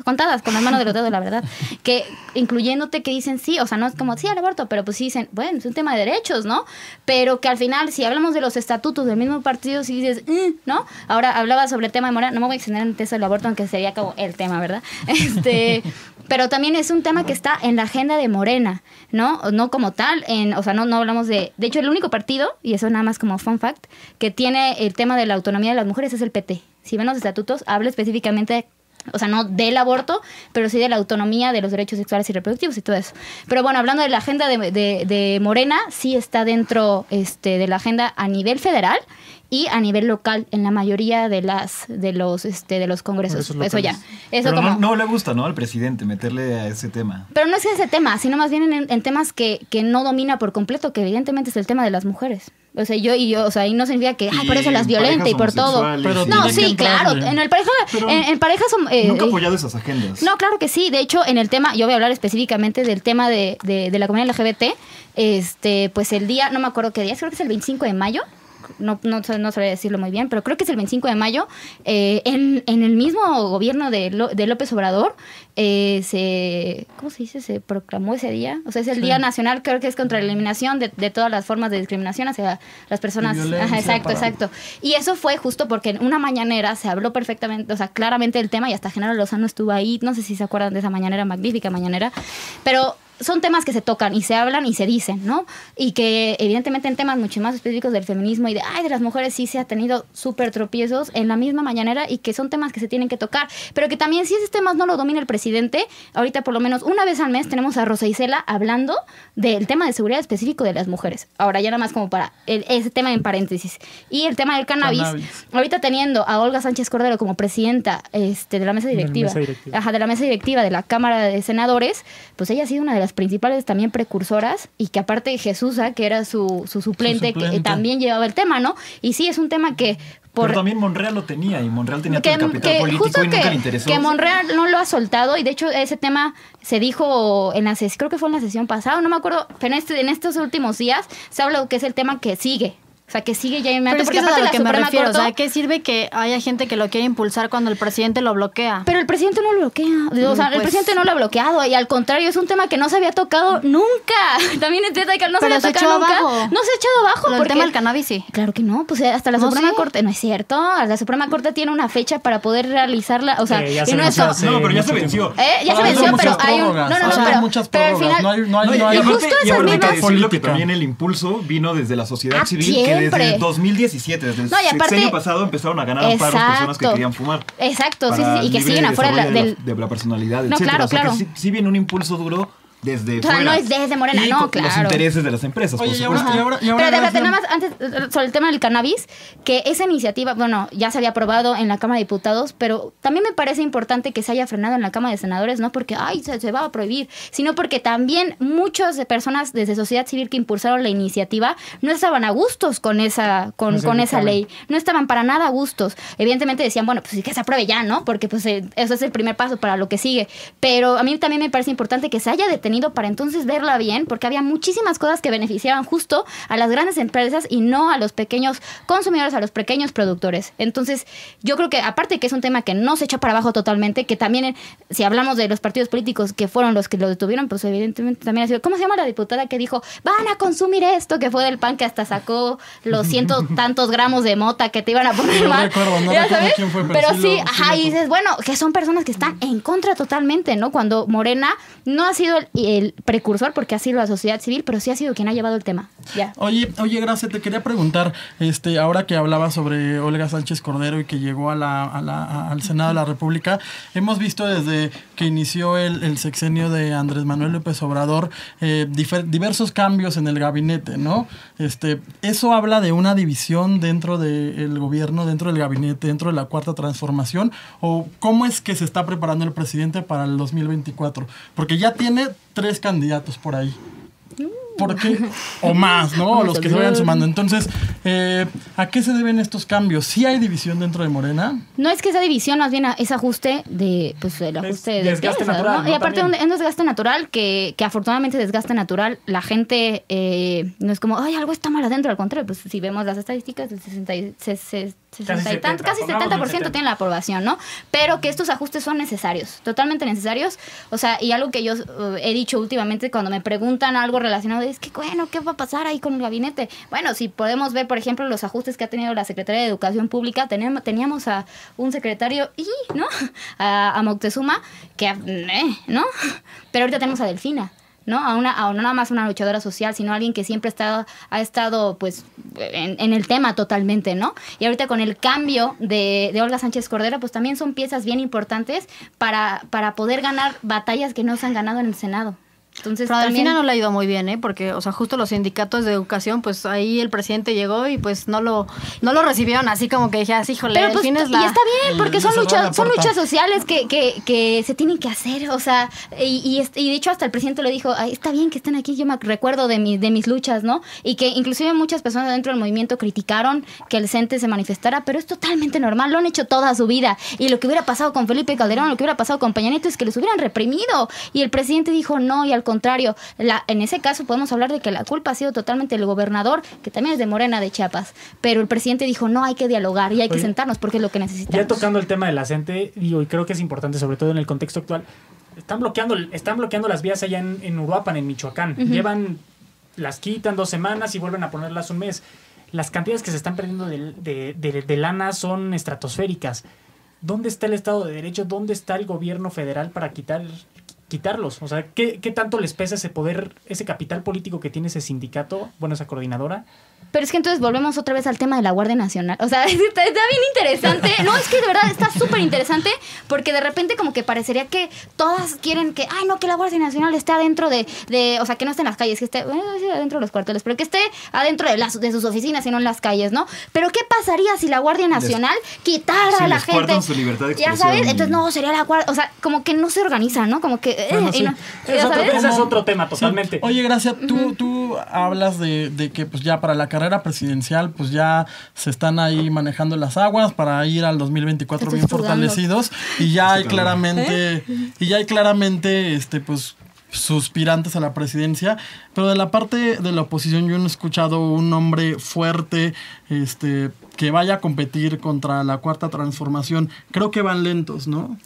Speaker 6: contadas con las manos de los dedos, la verdad, que incluyéndote que dicen sí, o sea, no es como sí al aborto, pero pues sí dicen, bueno, es un tema de derechos, ¿no? Pero que al final, si hablamos de los estatutos del mismo partido, si dices, ¿no? Ahora hablaba sobre el tema de Morena, no me voy a extender en el tema del aborto, aunque sería como el tema, ¿verdad? Pero también es un tema que está en la agenda de Morena, ¿no? No como tal, o sea, no hablamos de hecho, el único partido, y eso nada más como fun fact, que tiene el tema de la autonomía de las mujeres es el PT. Si ven los estatutos, habla específicamente, o sea, no del aborto, pero sí de la autonomía de los derechos sexuales y reproductivos y todo eso. Pero bueno, hablando de la agenda de Morena, sí está dentro de la agenda a nivel federal y a nivel local en la mayoría de los congresos. Eso ya. Eso
Speaker 3: pero
Speaker 6: como
Speaker 3: no le gusta, ¿no? Al presidente meterle a ese tema.
Speaker 6: Pero no es ese tema, sino más bien en temas que no domina por completo, que evidentemente es el tema de las mujeres. O sea, o sea, y no significa que por eso las violenta y por todo.
Speaker 2: Pero
Speaker 6: no, sí, claro. En parejas son.
Speaker 3: Nunca he apoyado esas agendas.
Speaker 6: No, claro que sí. De hecho, en el tema, yo voy a hablar específicamente del tema de la comunidad LGBT. Pues el día, no me acuerdo qué día, creo que es el 25 de mayo. No sabría decirlo muy bien, pero creo que es el 25 de mayo, en el mismo gobierno de López Obrador, ¿cómo se dice? Se proclamó ese día. O sea, es el Día Nacional, creo que es contra la eliminación de todas las formas de discriminación hacia las personas. Ajá, exacto. Y eso fue justo porque en una mañanera se habló perfectamente, o sea, claramente del tema, y hasta Genaro Lozano estuvo ahí. No sé si se acuerdan de esa mañanera, magnífica mañanera, pero son temas que se tocan y se hablan y se dicen, ¿no? Y que evidentemente en temas mucho más específicos del feminismo y de las mujeres sí se ha tenido súper tropiezos en la misma mañanera, y que son temas que se tienen que tocar, pero que también si esos temas no lo domina el presidente, ahorita por lo menos una vez al mes tenemos a Rosa Isela hablando del tema de seguridad específico de las mujeres. Ahora ya nada más como para ese tema en paréntesis. Y el tema del cannabis. Ahorita teniendo a Olga Sánchez Cordero como presidenta de la mesa directiva. De la mesa directiva de la Cámara de Senadores, pues ella ha sido una de las principales también precursoras, y que aparte Jesús, que era su suplente, que también llevaba el tema, ¿no? Y sí, es un tema que
Speaker 3: pero también Monreal lo tenía, y Monreal tenía todo el capital político y nunca le interesó.
Speaker 6: Que Monreal no lo ha soltado, y de hecho ese tema se dijo creo que fue en la sesión pasada, no me acuerdo, pero en estos últimos días se habla de que es el tema que sigue. O sea, que sigue ya inmediato.
Speaker 5: Pero es que es a lo que me refiero. O sea, ¿qué sirve que haya gente que lo quiere impulsar cuando el presidente lo bloquea?
Speaker 6: Pero el presidente no lo bloquea. O sea, el presidente no lo ha bloqueado. Y al contrario, es un tema que no se había tocado nunca. También es que no se había tocado nunca. No se ha echado abajo.
Speaker 5: El tema del cannabis, sí.
Speaker 6: Claro que no. Pues hasta la Suprema Corte. No es cierto. La Suprema Corte tiene una fecha para poder realizarla. O sea,
Speaker 3: y no es no, pero ya se venció.
Speaker 6: Ya se venció, pero hay un...
Speaker 2: pero al final... No hay
Speaker 6: justo esas mismas...
Speaker 3: decirlo que también el impulso vino desde la sociedad civil, que desde 2017, desde el sexenio pasado, empezaron a ganar amparos personas que querían fumar.
Speaker 6: Exacto, sí, y que siguen afuera
Speaker 3: de la personalidad, etcétera.
Speaker 6: Claro.
Speaker 3: O sea, que sí viene un impulso duro desde
Speaker 6: O sea,
Speaker 3: fuera.
Speaker 6: no es desde Morena,
Speaker 3: Y
Speaker 6: no,
Speaker 3: con
Speaker 6: claro.
Speaker 3: los intereses de las empresas,
Speaker 2: Oye,
Speaker 3: por
Speaker 2: y
Speaker 3: supuesto.
Speaker 2: ahora
Speaker 6: Pero
Speaker 2: Gracia,
Speaker 6: nada más antes, sobre el tema del cannabis, que esa iniciativa, bueno, ya se había aprobado en la Cámara de Diputados, pero también me parece importante que se haya frenado en la Cámara de Senadores, no porque, se va a prohibir, sino porque también muchas personas desde sociedad civil que impulsaron la iniciativa no estaban a gustos con esa ley, no estaban para nada a gustos. Evidentemente decían, bueno, pues que se apruebe ya, ¿no? Porque pues eso es el primer paso para lo que sigue. Pero a mí también me parece importante que se haya detenido para entonces verla bien, porque había muchísimas cosas que beneficiaban justo a las grandes empresas y no a los pequeños consumidores, a los pequeños productores. Entonces, yo creo que aparte que es un tema que no se echa para abajo totalmente, que también, si hablamos de los partidos políticos que fueron los que lo detuvieron, pues evidentemente también ha sido, ¿cómo se llama la diputada que dijo, van a consumir esto, que fue del PAN, que hasta sacó los 100 tantos gramos de mota que te iban a poner
Speaker 2: No
Speaker 6: mal?
Speaker 2: recuerdo
Speaker 6: ¿Ya sabes?
Speaker 2: quién fue,
Speaker 6: pero sí,
Speaker 2: lo
Speaker 6: y dices, bueno, que son personas que están en contra totalmente, ¿no? Cuando Morena no ha sido el precursor, porque ha sido la sociedad civil, pero sí ha sido quien ha llevado el tema. Ya.
Speaker 2: Oye, Gracia, te quería preguntar, ahora que hablaba sobre Olga Sánchez Cordero y que llegó al Senado de la República, hemos visto desde que inició el sexenio de Andrés Manuel López Obrador diversos cambios en el gabinete, ¿no? Eso habla de una división dentro del gobierno, dentro del gabinete, dentro de la Cuarta Transformación, o cómo es que se está preparando el presidente para el 2024, porque ya tiene 3 candidatos por ahí. ¿Por qué? O más, ¿no? Los que se vayan sumando. Entonces, ¿a qué se deben estos cambios? ¿Sí hay división dentro de Morena?
Speaker 6: No es que esa división, más bien es ajuste el ajuste de
Speaker 4: desgaste
Speaker 6: piezas,
Speaker 4: natural,
Speaker 6: ¿no? Y aparte
Speaker 4: También.
Speaker 6: un desgaste natural que afortunadamente desgaste natural, la gente no es como, algo está mal adentro, al contrario, pues si vemos las estadísticas, el 60 casi 70% tiene la aprobación, ¿no? Pero que estos ajustes son necesarios, totalmente necesarios. O sea, y algo que yo he dicho últimamente cuando me preguntan algo relacionado, es que, bueno, ¿qué va a pasar ahí con el gabinete? Bueno, si podemos ver, por ejemplo, los ajustes que ha tenido la Secretaría de Educación Pública, teníamos a un secretario, ¿no? A Moctezuma, que, ¿no? Pero ahorita tenemos a Delfina, ¿no? A no nada más una luchadora social, sino alguien que siempre ha estado pues en el tema totalmente, ¿no? Y ahorita con el cambio de Olga Sánchez Cordero, pues también son piezas bien importantes para poder ganar batallas que no se han ganado en el Senado. Entonces,
Speaker 5: pero a
Speaker 6: también...
Speaker 5: Delfina no le ha ido muy bien, porque, o sea, justo los sindicatos de educación, pues ahí el presidente llegó y pues no lo recibieron así como que dije, híjole,
Speaker 6: pero pues,
Speaker 5: Delfina es la...
Speaker 6: y está bien, porque son
Speaker 2: cerraron la puerta.
Speaker 6: luchas sociales que se tienen que hacer, o sea, y de hecho hasta el presidente le dijo, está bien que estén aquí, yo me recuerdo de mis luchas, ¿no? Y que inclusive muchas personas dentro del movimiento criticaron que el CENTE se manifestara, pero es totalmente normal, lo han hecho toda su vida, y lo que hubiera pasado con Felipe Calderón, lo que hubiera pasado con Peña Nieto es que los hubieran reprimido, y el presidente dijo no, y al contrario, en ese caso podemos hablar de que la culpa ha sido totalmente del gobernador, que también es de Morena, de Chiapas, pero el presidente dijo no, hay que dialogar y hay que sentarnos porque es lo que necesitamos.
Speaker 4: Ya tocando el tema de la CENTE, digo, y creo que es importante, sobre todo en el contexto actual, están bloqueando las vías allá en Uruapan, en Michoacán. Las quitan 2 semanas y vuelven a ponerlas un mes. Las cantidades que se están perdiendo de lana son estratosféricas. ¿Dónde está el Estado de Derecho? ¿Dónde está el gobierno federal para quitarlos? O sea, ¿qué tanto les pesa ese poder, ese capital político que tiene ese sindicato, esa coordinadora?
Speaker 6: Pero es que entonces volvemos otra vez al tema de la Guardia Nacional. O sea, está bien interesante. No, es que de verdad está súper interesante porque de repente como que parecería que todas quieren que, que la Guardia Nacional esté adentro o sea, que no esté en las calles, que esté adentro de los cuarteles, pero que esté adentro de sus oficinas y no en las calles, ¿no? Pero ¿qué pasaría si la Guardia Nacional quitara a la gente?
Speaker 3: Su libertad de
Speaker 6: ya sabes, entonces no, sería la Guardia, o sea, como que no se organiza, ¿no? Como que...
Speaker 2: Bueno, sí.
Speaker 4: Ese es otro tema totalmente.
Speaker 2: Sí. Oye, Gracia, tú hablas de que pues ya para la carrera presidencial pues ya se están ahí manejando las aguas para ir al 2024 bien fortalecidos y ya hay claramente pues suspirantes a la presidencia, pero de la parte de la oposición yo no he escuchado un nombre fuerte que vaya a competir contra la Cuarta Transformación. Creo que van lentos, ¿no?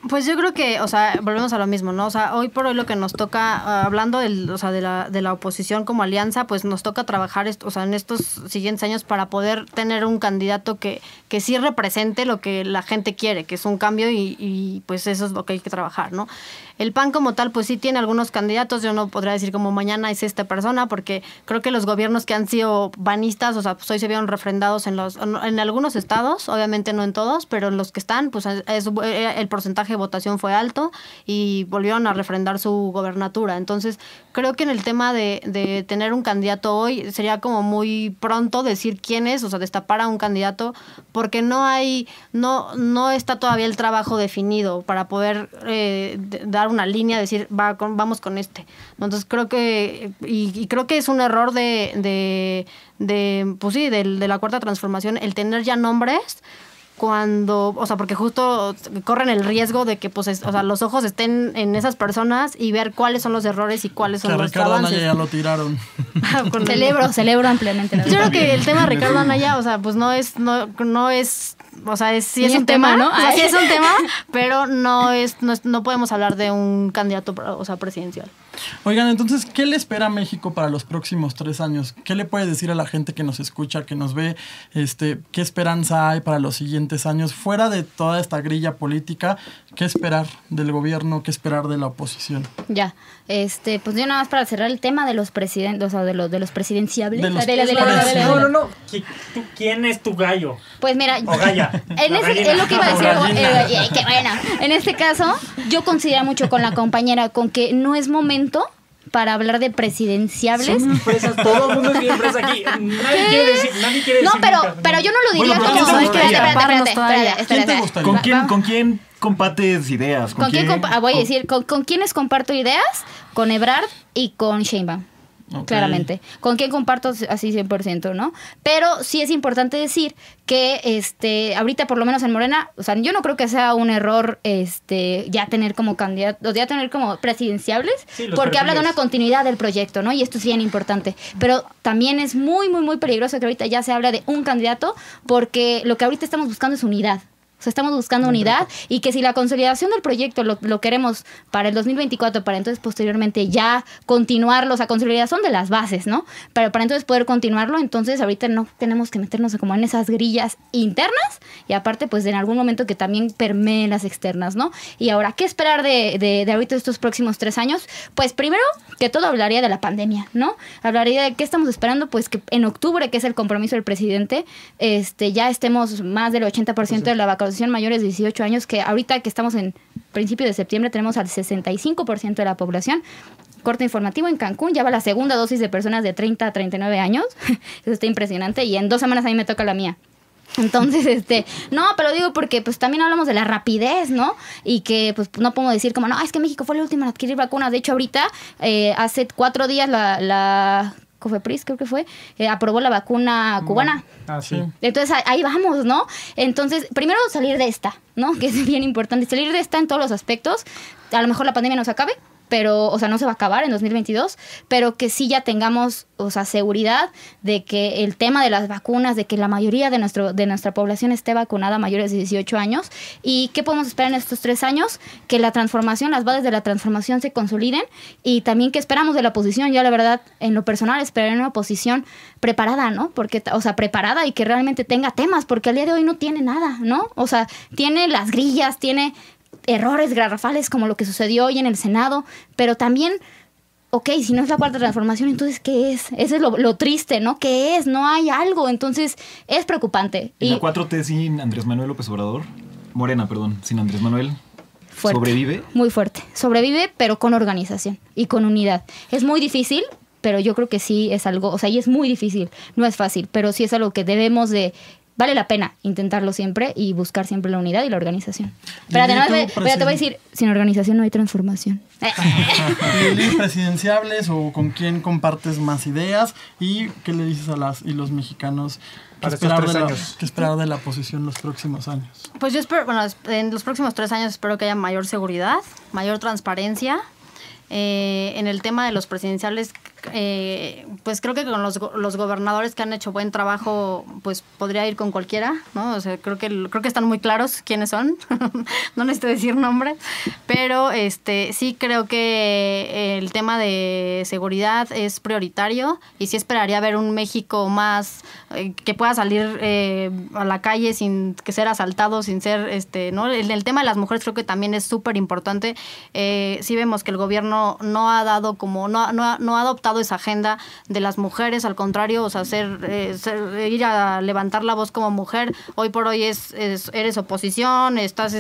Speaker 5: Pues yo creo que, o sea, volvemos a lo mismo, ¿no? O sea, hoy por hoy lo que nos toca, hablando de la oposición como alianza, pues nos toca trabajar en estos siguientes años para poder tener un candidato que sí represente lo que la gente quiere, que es un cambio y pues eso es lo que hay que trabajar, ¿no? El PAN como tal, pues sí tiene algunos candidatos. Yo no podría decir como mañana es esta persona, porque creo que los gobiernos que han sido panistas, o sea, pues hoy se vieron refrendados en algunos estados, obviamente no en todos, pero en los que están, pues el porcentaje de votación fue alto y volvieron a refrendar su gobernatura. Entonces, creo que en el tema de tener un candidato hoy sería como muy pronto decir quién es, o sea, destapar a un candidato, porque no está todavía el trabajo definido para poder dar una línea, decir vamos con este. Entonces creo que y creo que es un error de la Cuarta Transformación el tener ya nombres cuando, o sea, porque justo corren el riesgo de que, pues, o sea, los ojos estén en esas personas y ver cuáles son los errores y cuáles son los
Speaker 2: Ricardo
Speaker 5: avances.
Speaker 2: Anaya ya lo tiraron.
Speaker 6: Celebro ampliamente.
Speaker 5: Yo creo que el tema de Ricardo Anaya, o sea, pues no es, o sea, sí es un tema,
Speaker 6: ¿no?
Speaker 5: O sea, sí es un tema, pero no podemos hablar de un candidato, o sea, presidencial.
Speaker 2: Oigan, entonces, ¿qué le espera a México para los próximos 3 años? ¿Qué le puede decir a la gente que nos escucha, que nos ve? ¿Qué esperanza hay para los siguientes años? Fuera de toda esta grilla política, ¿qué esperar del gobierno? ¿Qué esperar de la oposición?
Speaker 6: Ya, pues yo nada más para cerrar el tema de los presidentes, o sea, de los presidenciables.
Speaker 4: No. ¿Quién es tu gallo?
Speaker 6: Pues mira,
Speaker 4: o galla.
Speaker 6: Es lo que iba a decir. Qué buena. En este caso, yo coincidiría mucho con la compañera con que no es momento para hablar de presidenciables.
Speaker 4: Son empresas, todo el mundo es empresa aquí. Nadie quiere decir.
Speaker 6: No, pero yo no lo diría
Speaker 2: bueno,
Speaker 6: como.
Speaker 2: Espérate.
Speaker 3: ¿Con quién compartes ideas?
Speaker 6: Voy a decir, ¿con quiénes comparto ideas? Con Ebrard y con Sheinbaum. Okay. Claramente. ¿Con quién comparto así 100%, no? Pero sí es importante decir que ahorita por lo menos en Morena, o sea, yo no creo que sea un error ya tener como candidatos, ya tener como presidenciables, sí, porque habla de una continuidad del proyecto, ¿no? Y esto es bien importante. Pero también es muy, muy, muy peligroso que ahorita ya se habla de un candidato, porque lo que ahorita estamos buscando es unidad. O sea, estamos buscando unidad y que si la consolidación del proyecto lo queremos para el 2024, para entonces posteriormente ya continuarlo, o sea, consolidación de las bases, ¿no? Pero para entonces poder continuarlo, entonces ahorita no tenemos que meternos como en esas grillas internas y aparte pues en algún momento que también permeen las externas, ¿no? Y ahora, ¿qué esperar de ahorita estos próximos 3 años? Pues primero que todo hablaría de la pandemia, ¿no? Hablaría de qué estamos esperando, pues que en octubre, que es el compromiso del presidente, ya estemos más del 80% de la vacunación mayores de 18 años, que ahorita que estamos en principio de septiembre tenemos al 65% de la población. Corte informativo, en Cancún ya va la segunda dosis de personas de 30 a 39 años. Eso está impresionante y en 2 semanas a mí me toca la mía. Entonces, no, pero digo porque pues también hablamos de la rapidez, ¿no? Y que pues no podemos decir como, no, es que México fue el último en adquirir vacunas. De hecho, ahorita, hace 4 días la Cofepris, creo que fue, aprobó la vacuna cubana.
Speaker 4: Ah, sí.
Speaker 6: Entonces, ahí vamos, ¿no? Entonces, primero salir de esta, ¿no? Que es bien importante. Salir de esta en todos los aspectos. A lo mejor la pandemia nos acabe, pero, o sea, no se va a acabar en 2022, pero que sí ya tengamos, o sea, seguridad de que el tema de las vacunas, de que la mayoría de nuestra población esté vacunada mayores de 18 años. ¿Y qué podemos esperar en estos 3 años? Que la transformación, las bases de la transformación se consoliden y también que esperamos de la oposición. Yo, la verdad, en lo personal, esperaría una oposición preparada, ¿no? Porque, o sea, preparada y que realmente tenga temas, porque al día de hoy no tiene nada, ¿no? O sea, tiene las grillas, tiene errores garrafales como lo que sucedió hoy en el Senado, pero también, ok, si no es la Cuarta Transformación, entonces ¿qué es? Eso es lo triste, ¿no? ¿Qué es? No hay algo, entonces es preocupante.
Speaker 3: ¿Y la 4T sin Andrés Manuel López Obrador? Morena, perdón, sin Andrés Manuel.
Speaker 6: Fuerte,
Speaker 3: ¿sobrevive?
Speaker 6: Muy fuerte, sobrevive, pero con organización y con unidad. Es muy difícil, pero yo creo que sí es algo, o sea, y es muy difícil, no es fácil, pero sí es algo que debemos de... Vale la pena intentarlo siempre y buscar siempre la unidad y la organización. Pero además, te voy a decir, sin organización no hay transformación.
Speaker 2: ¿Lili, presidenciables o con quién compartes más ideas? ¿Y qué le dices a las y los mexicanos que esperar de la oposición los próximos años?
Speaker 5: Pues yo espero, bueno, en los próximos 3 años espero que haya mayor seguridad, mayor transparencia. En el tema de los presidenciales, pues creo que con los gobernadores que han hecho buen trabajo, pues podría ir con cualquiera, ¿no? O sea, creo que están muy claros quiénes son. No necesito decir nombres, pero sí creo que el tema de seguridad es prioritario y sí esperaría ver un México más que pueda salir a la calle sin que ser asaltado, sin ser, ¿no? El tema de las mujeres creo que también es súper importante. Sí vemos que el gobierno no ha dado no ha adoptado esa agenda de las mujeres, al contrario, o sea, ir a levantar la voz como mujer. Hoy por hoy eres oposición, estás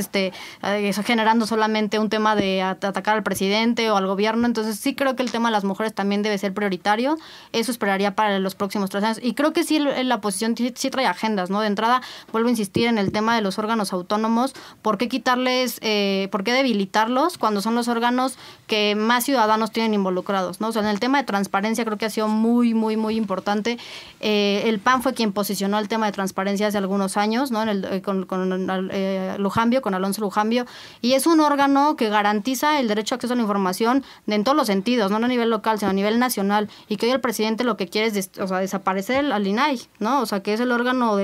Speaker 5: generando solamente un tema de atacar al presidente o al gobierno. Entonces sí creo que el tema de las mujeres también debe ser prioritario. Eso esperaría para los próximos 3 años. Y creo que sí la oposición sí trae agendas, ¿no? De entrada, vuelvo a insistir en el tema de los órganos autónomos. ¿Por qué quitarles, por qué debilitarlos cuando son los órganos que más ciudadanos tienen involucrados, ¿no? O sea, en el tema de transparencia creo que ha sido muy, muy, muy importante. El PAN fue quien posicionó el tema de transparencia hace algunos años, ¿no? Con Lujambio, con Alonso Lujambio, y es un órgano que garantiza el derecho a acceso a la información en todos los sentidos, no a nivel local, sino a nivel nacional, y que hoy el presidente lo que quiere es desaparecer al INAI, ¿no? O sea, que es el órgano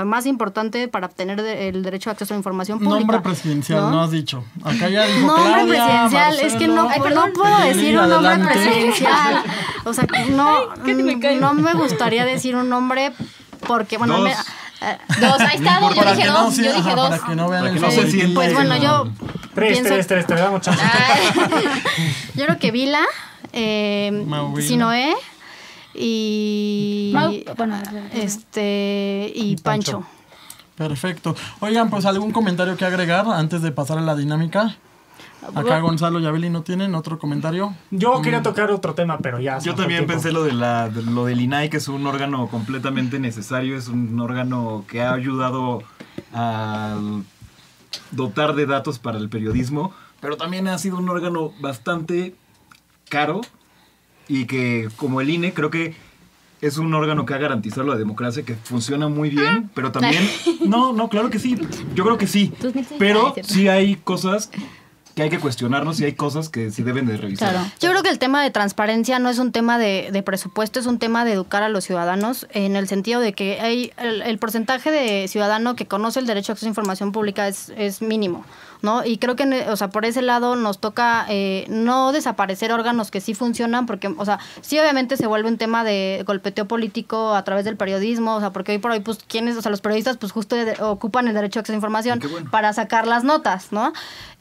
Speaker 5: más importante para obtener el derecho a acceso a la información pública.
Speaker 2: Nombre presidencial, no has dicho. Acá ya dijo
Speaker 5: nombre
Speaker 2: Claudia,
Speaker 5: presidencial,
Speaker 2: Marcelo.
Speaker 5: es que no puedo decir un nombre
Speaker 2: adelante.
Speaker 5: presidencial. O sea, no me gustaría decir un nombre porque, bueno,
Speaker 3: Dos.
Speaker 6: Ahí está, yo
Speaker 2: Para
Speaker 6: dije
Speaker 2: que no,
Speaker 6: 2,
Speaker 2: sí,
Speaker 6: yo dije
Speaker 2: ajá,
Speaker 6: 2.
Speaker 2: para que no vean
Speaker 3: Para
Speaker 2: el
Speaker 3: que no se
Speaker 2: favoritismo.
Speaker 3: sienta.
Speaker 5: pues bueno, yo
Speaker 4: Tres, te damos chance.
Speaker 5: yo creo que Vila,
Speaker 2: Mauvila.
Speaker 5: Sinoé y
Speaker 6: Bueno,
Speaker 5: y Pancho.
Speaker 2: Perfecto. Oigan, pues algún comentario que agregar antes de pasar a la dinámica. Acá Gonzalo y Abeli no tienen otro comentario.
Speaker 4: Yo quería tocar otro tema, pero ya.
Speaker 3: Yo también pensé lo del INAI, que es un órgano completamente necesario, es un órgano que ha ayudado a dotar de datos para el periodismo, pero también ha sido un órgano bastante caro y que, como el INE, creo que es un órgano que ha garantizado la democracia, que funciona muy bien, pero también... No, claro que sí, yo creo que sí, pero sí hay cosas que hay que cuestionarnos y hay cosas que sí deben de revisar.
Speaker 6: Claro.
Speaker 5: Yo creo que el tema de transparencia no es un tema de presupuesto, es un tema de educar a los ciudadanos, en el sentido de que hay el porcentaje de ciudadano que conoce el derecho a acceso a información pública es mínimo, ¿no? Y creo que, o sea, por ese lado nos toca no desaparecer órganos que sí funcionan, porque, o sea, sí obviamente se vuelve un tema de golpeteo político a través del periodismo, o sea, porque hoy por hoy, pues, los periodistas, pues, justo ocupan el derecho a acceso a información para sacar las notas, ¿no?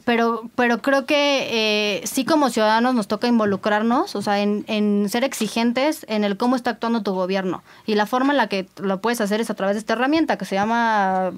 Speaker 5: Pero creo que sí, como ciudadanos nos toca involucrarnos, o sea, en ser exigentes en el cómo está actuando tu gobierno. Y la forma en la que lo puedes hacer es a través de esta herramienta que se llama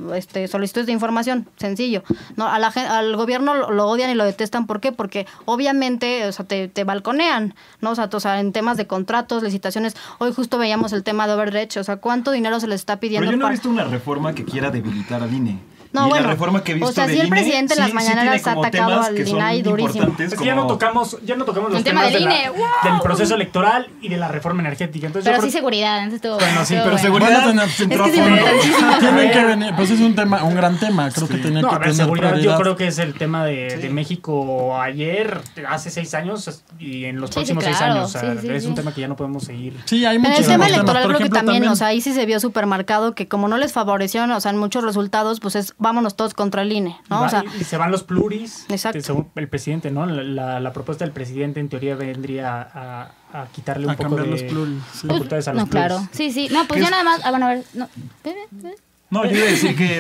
Speaker 5: solicitudes de información, sencillo, ¿no? Al gobierno lo odian y lo detestan, ¿por qué? Porque obviamente, o sea, te balconean, ¿no? O sea, en temas de contratos, licitaciones. Hoy justo veíamos el tema de Overreach, o sea, ¿cuánto dinero se les está pidiendo?
Speaker 3: Pero yo no he visto una reforma que quiera debilitar al INE.
Speaker 5: No,
Speaker 3: y
Speaker 5: bueno,
Speaker 3: la reforma que he visto
Speaker 5: o sea,
Speaker 3: del
Speaker 5: sí el
Speaker 3: INE,
Speaker 5: presidente en las mañaneras
Speaker 3: tiene
Speaker 5: ha
Speaker 3: como
Speaker 5: atacado
Speaker 3: temas
Speaker 5: al
Speaker 3: que son
Speaker 5: INAI durísimo.
Speaker 3: importantes,
Speaker 4: Es que ya no tocamos los
Speaker 6: El tema
Speaker 4: temas
Speaker 6: del INE, ¡wow!
Speaker 4: del proceso electoral y de la reforma energética. Entonces,
Speaker 6: Pero
Speaker 4: yo
Speaker 6: sí
Speaker 4: creo-
Speaker 6: seguridad, entonces estuvo
Speaker 3: Bueno, sí,
Speaker 6: estuvo
Speaker 3: pero
Speaker 6: bueno.
Speaker 3: seguridad.
Speaker 2: Van a tener centro
Speaker 5: Es que
Speaker 2: a
Speaker 5: es
Speaker 2: fondo.
Speaker 5: importantísimo.
Speaker 2: Tienen que venir, pues es un gran tema, creo que tienen
Speaker 4: No,
Speaker 2: que
Speaker 4: a ver,
Speaker 2: tener
Speaker 4: seguridad
Speaker 2: prioridad.
Speaker 4: yo creo que es el tema de México ayer, hace 6 años y en los
Speaker 6: Sí,
Speaker 4: próximos
Speaker 6: sí,
Speaker 4: 6
Speaker 6: claro.
Speaker 4: años. O sea,
Speaker 6: Sí,
Speaker 4: es
Speaker 6: sí.
Speaker 4: un tema que ya no podemos seguir.
Speaker 2: Sí, hay
Speaker 5: En
Speaker 2: muchos
Speaker 5: el tema
Speaker 2: temas.
Speaker 5: electoral
Speaker 2: Por
Speaker 5: creo que
Speaker 2: ejemplo,
Speaker 5: también, o sea, ahí sí se vio súper marcado que como no les favoreció, o sea, en muchos resultados, pues es vámonos todos contra el INE, ¿no? O sea,
Speaker 4: Y se van los pluris.
Speaker 5: Exacto.
Speaker 4: Según el presidente, ¿no? La propuesta del presidente en teoría vendría a quitarle un
Speaker 2: A
Speaker 4: poco
Speaker 2: cambiar
Speaker 4: de
Speaker 2: los pluris, sí.
Speaker 4: facultades a los
Speaker 6: No, claro.
Speaker 4: pluris.
Speaker 6: Sí, sí. No, pues
Speaker 3: ¿Qué
Speaker 6: ya
Speaker 3: es?
Speaker 6: nada más. Bueno, a ver. No.
Speaker 3: No, yo iba a decir que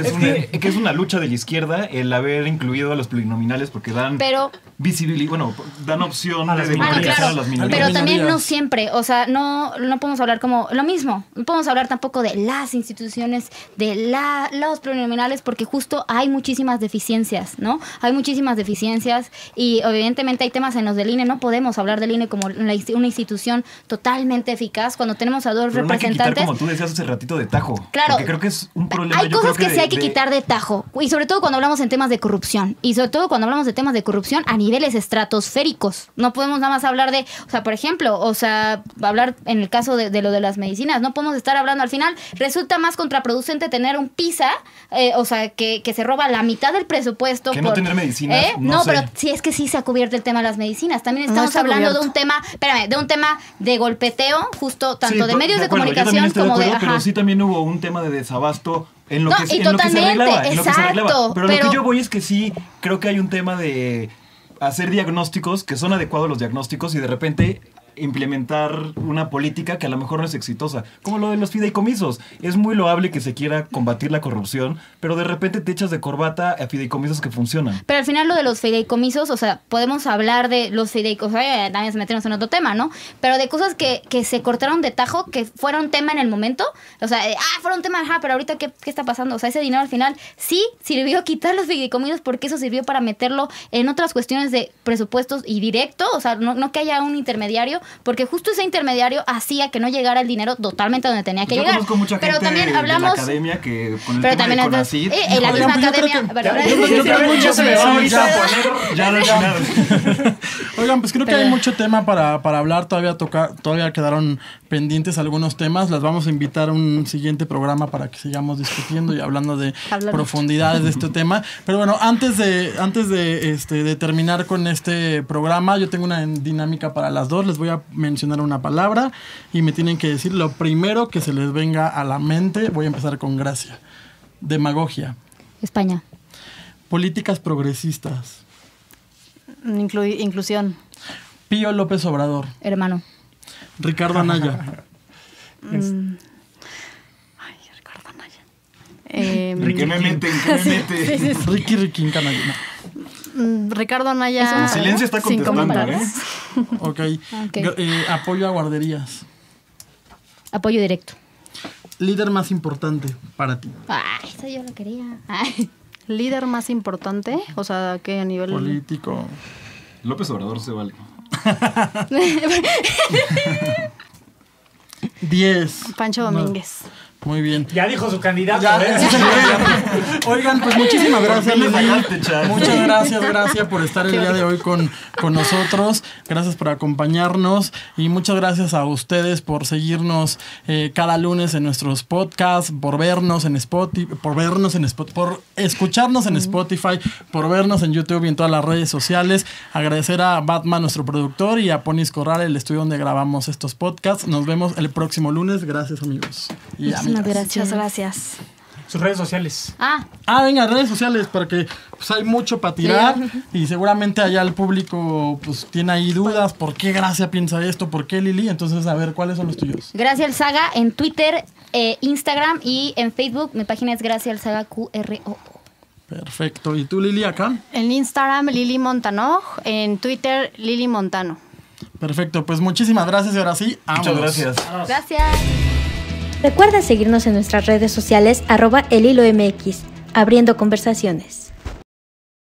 Speaker 3: es una lucha de la izquierda el haber incluido a los plurinominales porque dan
Speaker 6: Pero
Speaker 3: visibilidad, bueno, dan opción
Speaker 4: A
Speaker 3: de
Speaker 4: las
Speaker 3: democratizar
Speaker 4: minorías.
Speaker 3: a las minorías.
Speaker 6: Pero también
Speaker 2: minorías.
Speaker 6: no siempre, o sea, no podemos hablar como lo mismo, no podemos hablar tampoco de las instituciones, de los plurinominales, porque justo hay muchísimas deficiencias, ¿no? Hay muchísimas deficiencias y evidentemente hay temas en los del INE, no podemos hablar del INE como una institución totalmente eficaz cuando tenemos a dos
Speaker 3: Pero no hay que quitar,
Speaker 6: representantes.
Speaker 3: como tú decías hace ratito, de tajo.
Speaker 6: Claro.
Speaker 3: Porque creo que es un problema.
Speaker 6: Hay
Speaker 3: yo
Speaker 6: cosas
Speaker 3: creo
Speaker 6: que sí hay que quitar de tajo. Y sobre todo cuando hablamos en temas de corrupción. Y sobre todo cuando hablamos de temas de corrupción a nivel niveles estratosféricos. No podemos nada más hablar de, o sea, por ejemplo, o sea, hablar en el caso de lo de las medicinas, no podemos estar hablando, al final resulta más contraproducente tener un PISA, o sea, que se roba la mitad del presupuesto.
Speaker 3: Que no tener medicinas,
Speaker 6: no
Speaker 3: sé.
Speaker 6: pero sí, es que sí se ha cubierto el tema de las medicinas. También estamos hablando de un tema, de golpeteo, justo tanto de medios de comunicación como de...
Speaker 3: Pero sí también hubo un tema de desabasto en lo
Speaker 6: No,
Speaker 3: que se
Speaker 6: y
Speaker 3: arreglaba.
Speaker 6: exacto,
Speaker 3: Pero lo que yo voy es que sí, creo que hay un tema de hacer diagnósticos que son adecuados los diagnósticos y de repente implementar una política que a lo mejor no es exitosa, como lo de los fideicomisos. Es muy loable que se quiera combatir la corrupción, pero de repente te echas de corbata a fideicomisos que funcionan.
Speaker 6: Pero al final lo de los fideicomisos, o sea, podemos hablar de los fideicomisos, también se meternos en otro tema, ¿no? Pero de cosas que se cortaron de tajo, que fueron tema en el momento, o sea, fueron tema, pero ahorita ¿qué está pasando? O sea, ese dinero al final sí sirvió quitar los fideicomisos porque eso sirvió para meterlo en otras cuestiones de presupuestos y directo, o sea, no que haya un intermediario, porque justo ese intermediario hacía que no llegara el dinero totalmente donde tenía que llegar.
Speaker 3: Conozco mucha
Speaker 6: pero
Speaker 3: gente
Speaker 6: también hablamos
Speaker 3: de la academia que con el
Speaker 6: pero
Speaker 3: tema
Speaker 6: también
Speaker 3: de CONACYT,
Speaker 6: en la misma academia.
Speaker 2: Oigan, pues creo que hay mucho tema para hablar, todavía quedaron pendientes algunos temas, las vamos a invitar a un siguiente programa para que sigamos discutiendo y hablando de profundidades de este tema. Pero bueno, antes de terminar con este programa, yo tengo una dinámica para las dos, les voy a mencionar una palabra y me tienen que decir lo primero que se les venga a la mente. Voy a empezar con Gracia. Demagogia.
Speaker 6: España.
Speaker 2: Políticas progresistas.
Speaker 5: Inclusión.
Speaker 2: Pío López Obrador.
Speaker 6: Hermano.
Speaker 2: Ricardo Anaya.
Speaker 5: Ricardo Anaya.
Speaker 3: ¿Qué me mete?
Speaker 2: Ricky Canalla.
Speaker 5: Ricardo Anaya.
Speaker 3: El silencio está
Speaker 5: sin
Speaker 3: contestando,
Speaker 5: comentarios.
Speaker 2: Ok. Apoyo a guarderías.
Speaker 6: Apoyo directo.
Speaker 2: Líder más importante para ti.
Speaker 6: Eso yo lo quería.
Speaker 5: Líder más importante, o sea, ¿qué a nivel
Speaker 2: político?
Speaker 3: López Obrador se vale.
Speaker 2: 10.
Speaker 5: Pancho Domínguez.
Speaker 2: Muy bien.
Speaker 4: Ya dijo su candidato.
Speaker 2: Oigan, pues muchísimas gracias,
Speaker 3: Lili.
Speaker 2: Muchas gracias por estar el día de hoy con nosotros. Gracias por acompañarnos y muchas gracias a ustedes por seguirnos cada lunes en nuestros podcasts, por vernos en Spotify, por escucharnos en Spotify, por vernos en YouTube y en todas las redes sociales. Agradecer a Batman, nuestro productor, y a Ponis Corral, el estudio donde grabamos estos podcasts. Nos vemos el próximo lunes. Gracias, amigos. Y
Speaker 5: Muchas gracias.
Speaker 4: Sus redes sociales.
Speaker 2: Venga, redes sociales, porque pues, hay mucho para tirar y seguramente allá el público pues tiene ahí dudas. ¿Por qué Gracia piensa esto? ¿Por qué Lili? Entonces, a ver, ¿cuáles son los tuyos?
Speaker 6: Gracia El Saga en Twitter, Instagram y en Facebook. Mi página es Gracia El Saga QRO.
Speaker 2: Perfecto. ¿Y tú, Lili, acá?
Speaker 5: En Instagram, Lili Montano. En Twitter, Lili Montano.
Speaker 2: Perfecto. Pues muchísimas gracias y ahora sí, vámonos.
Speaker 3: Muchas gracias.
Speaker 6: Gracias.
Speaker 1: Recuerda seguirnos en nuestras redes sociales @elhilomx, abriendo conversaciones.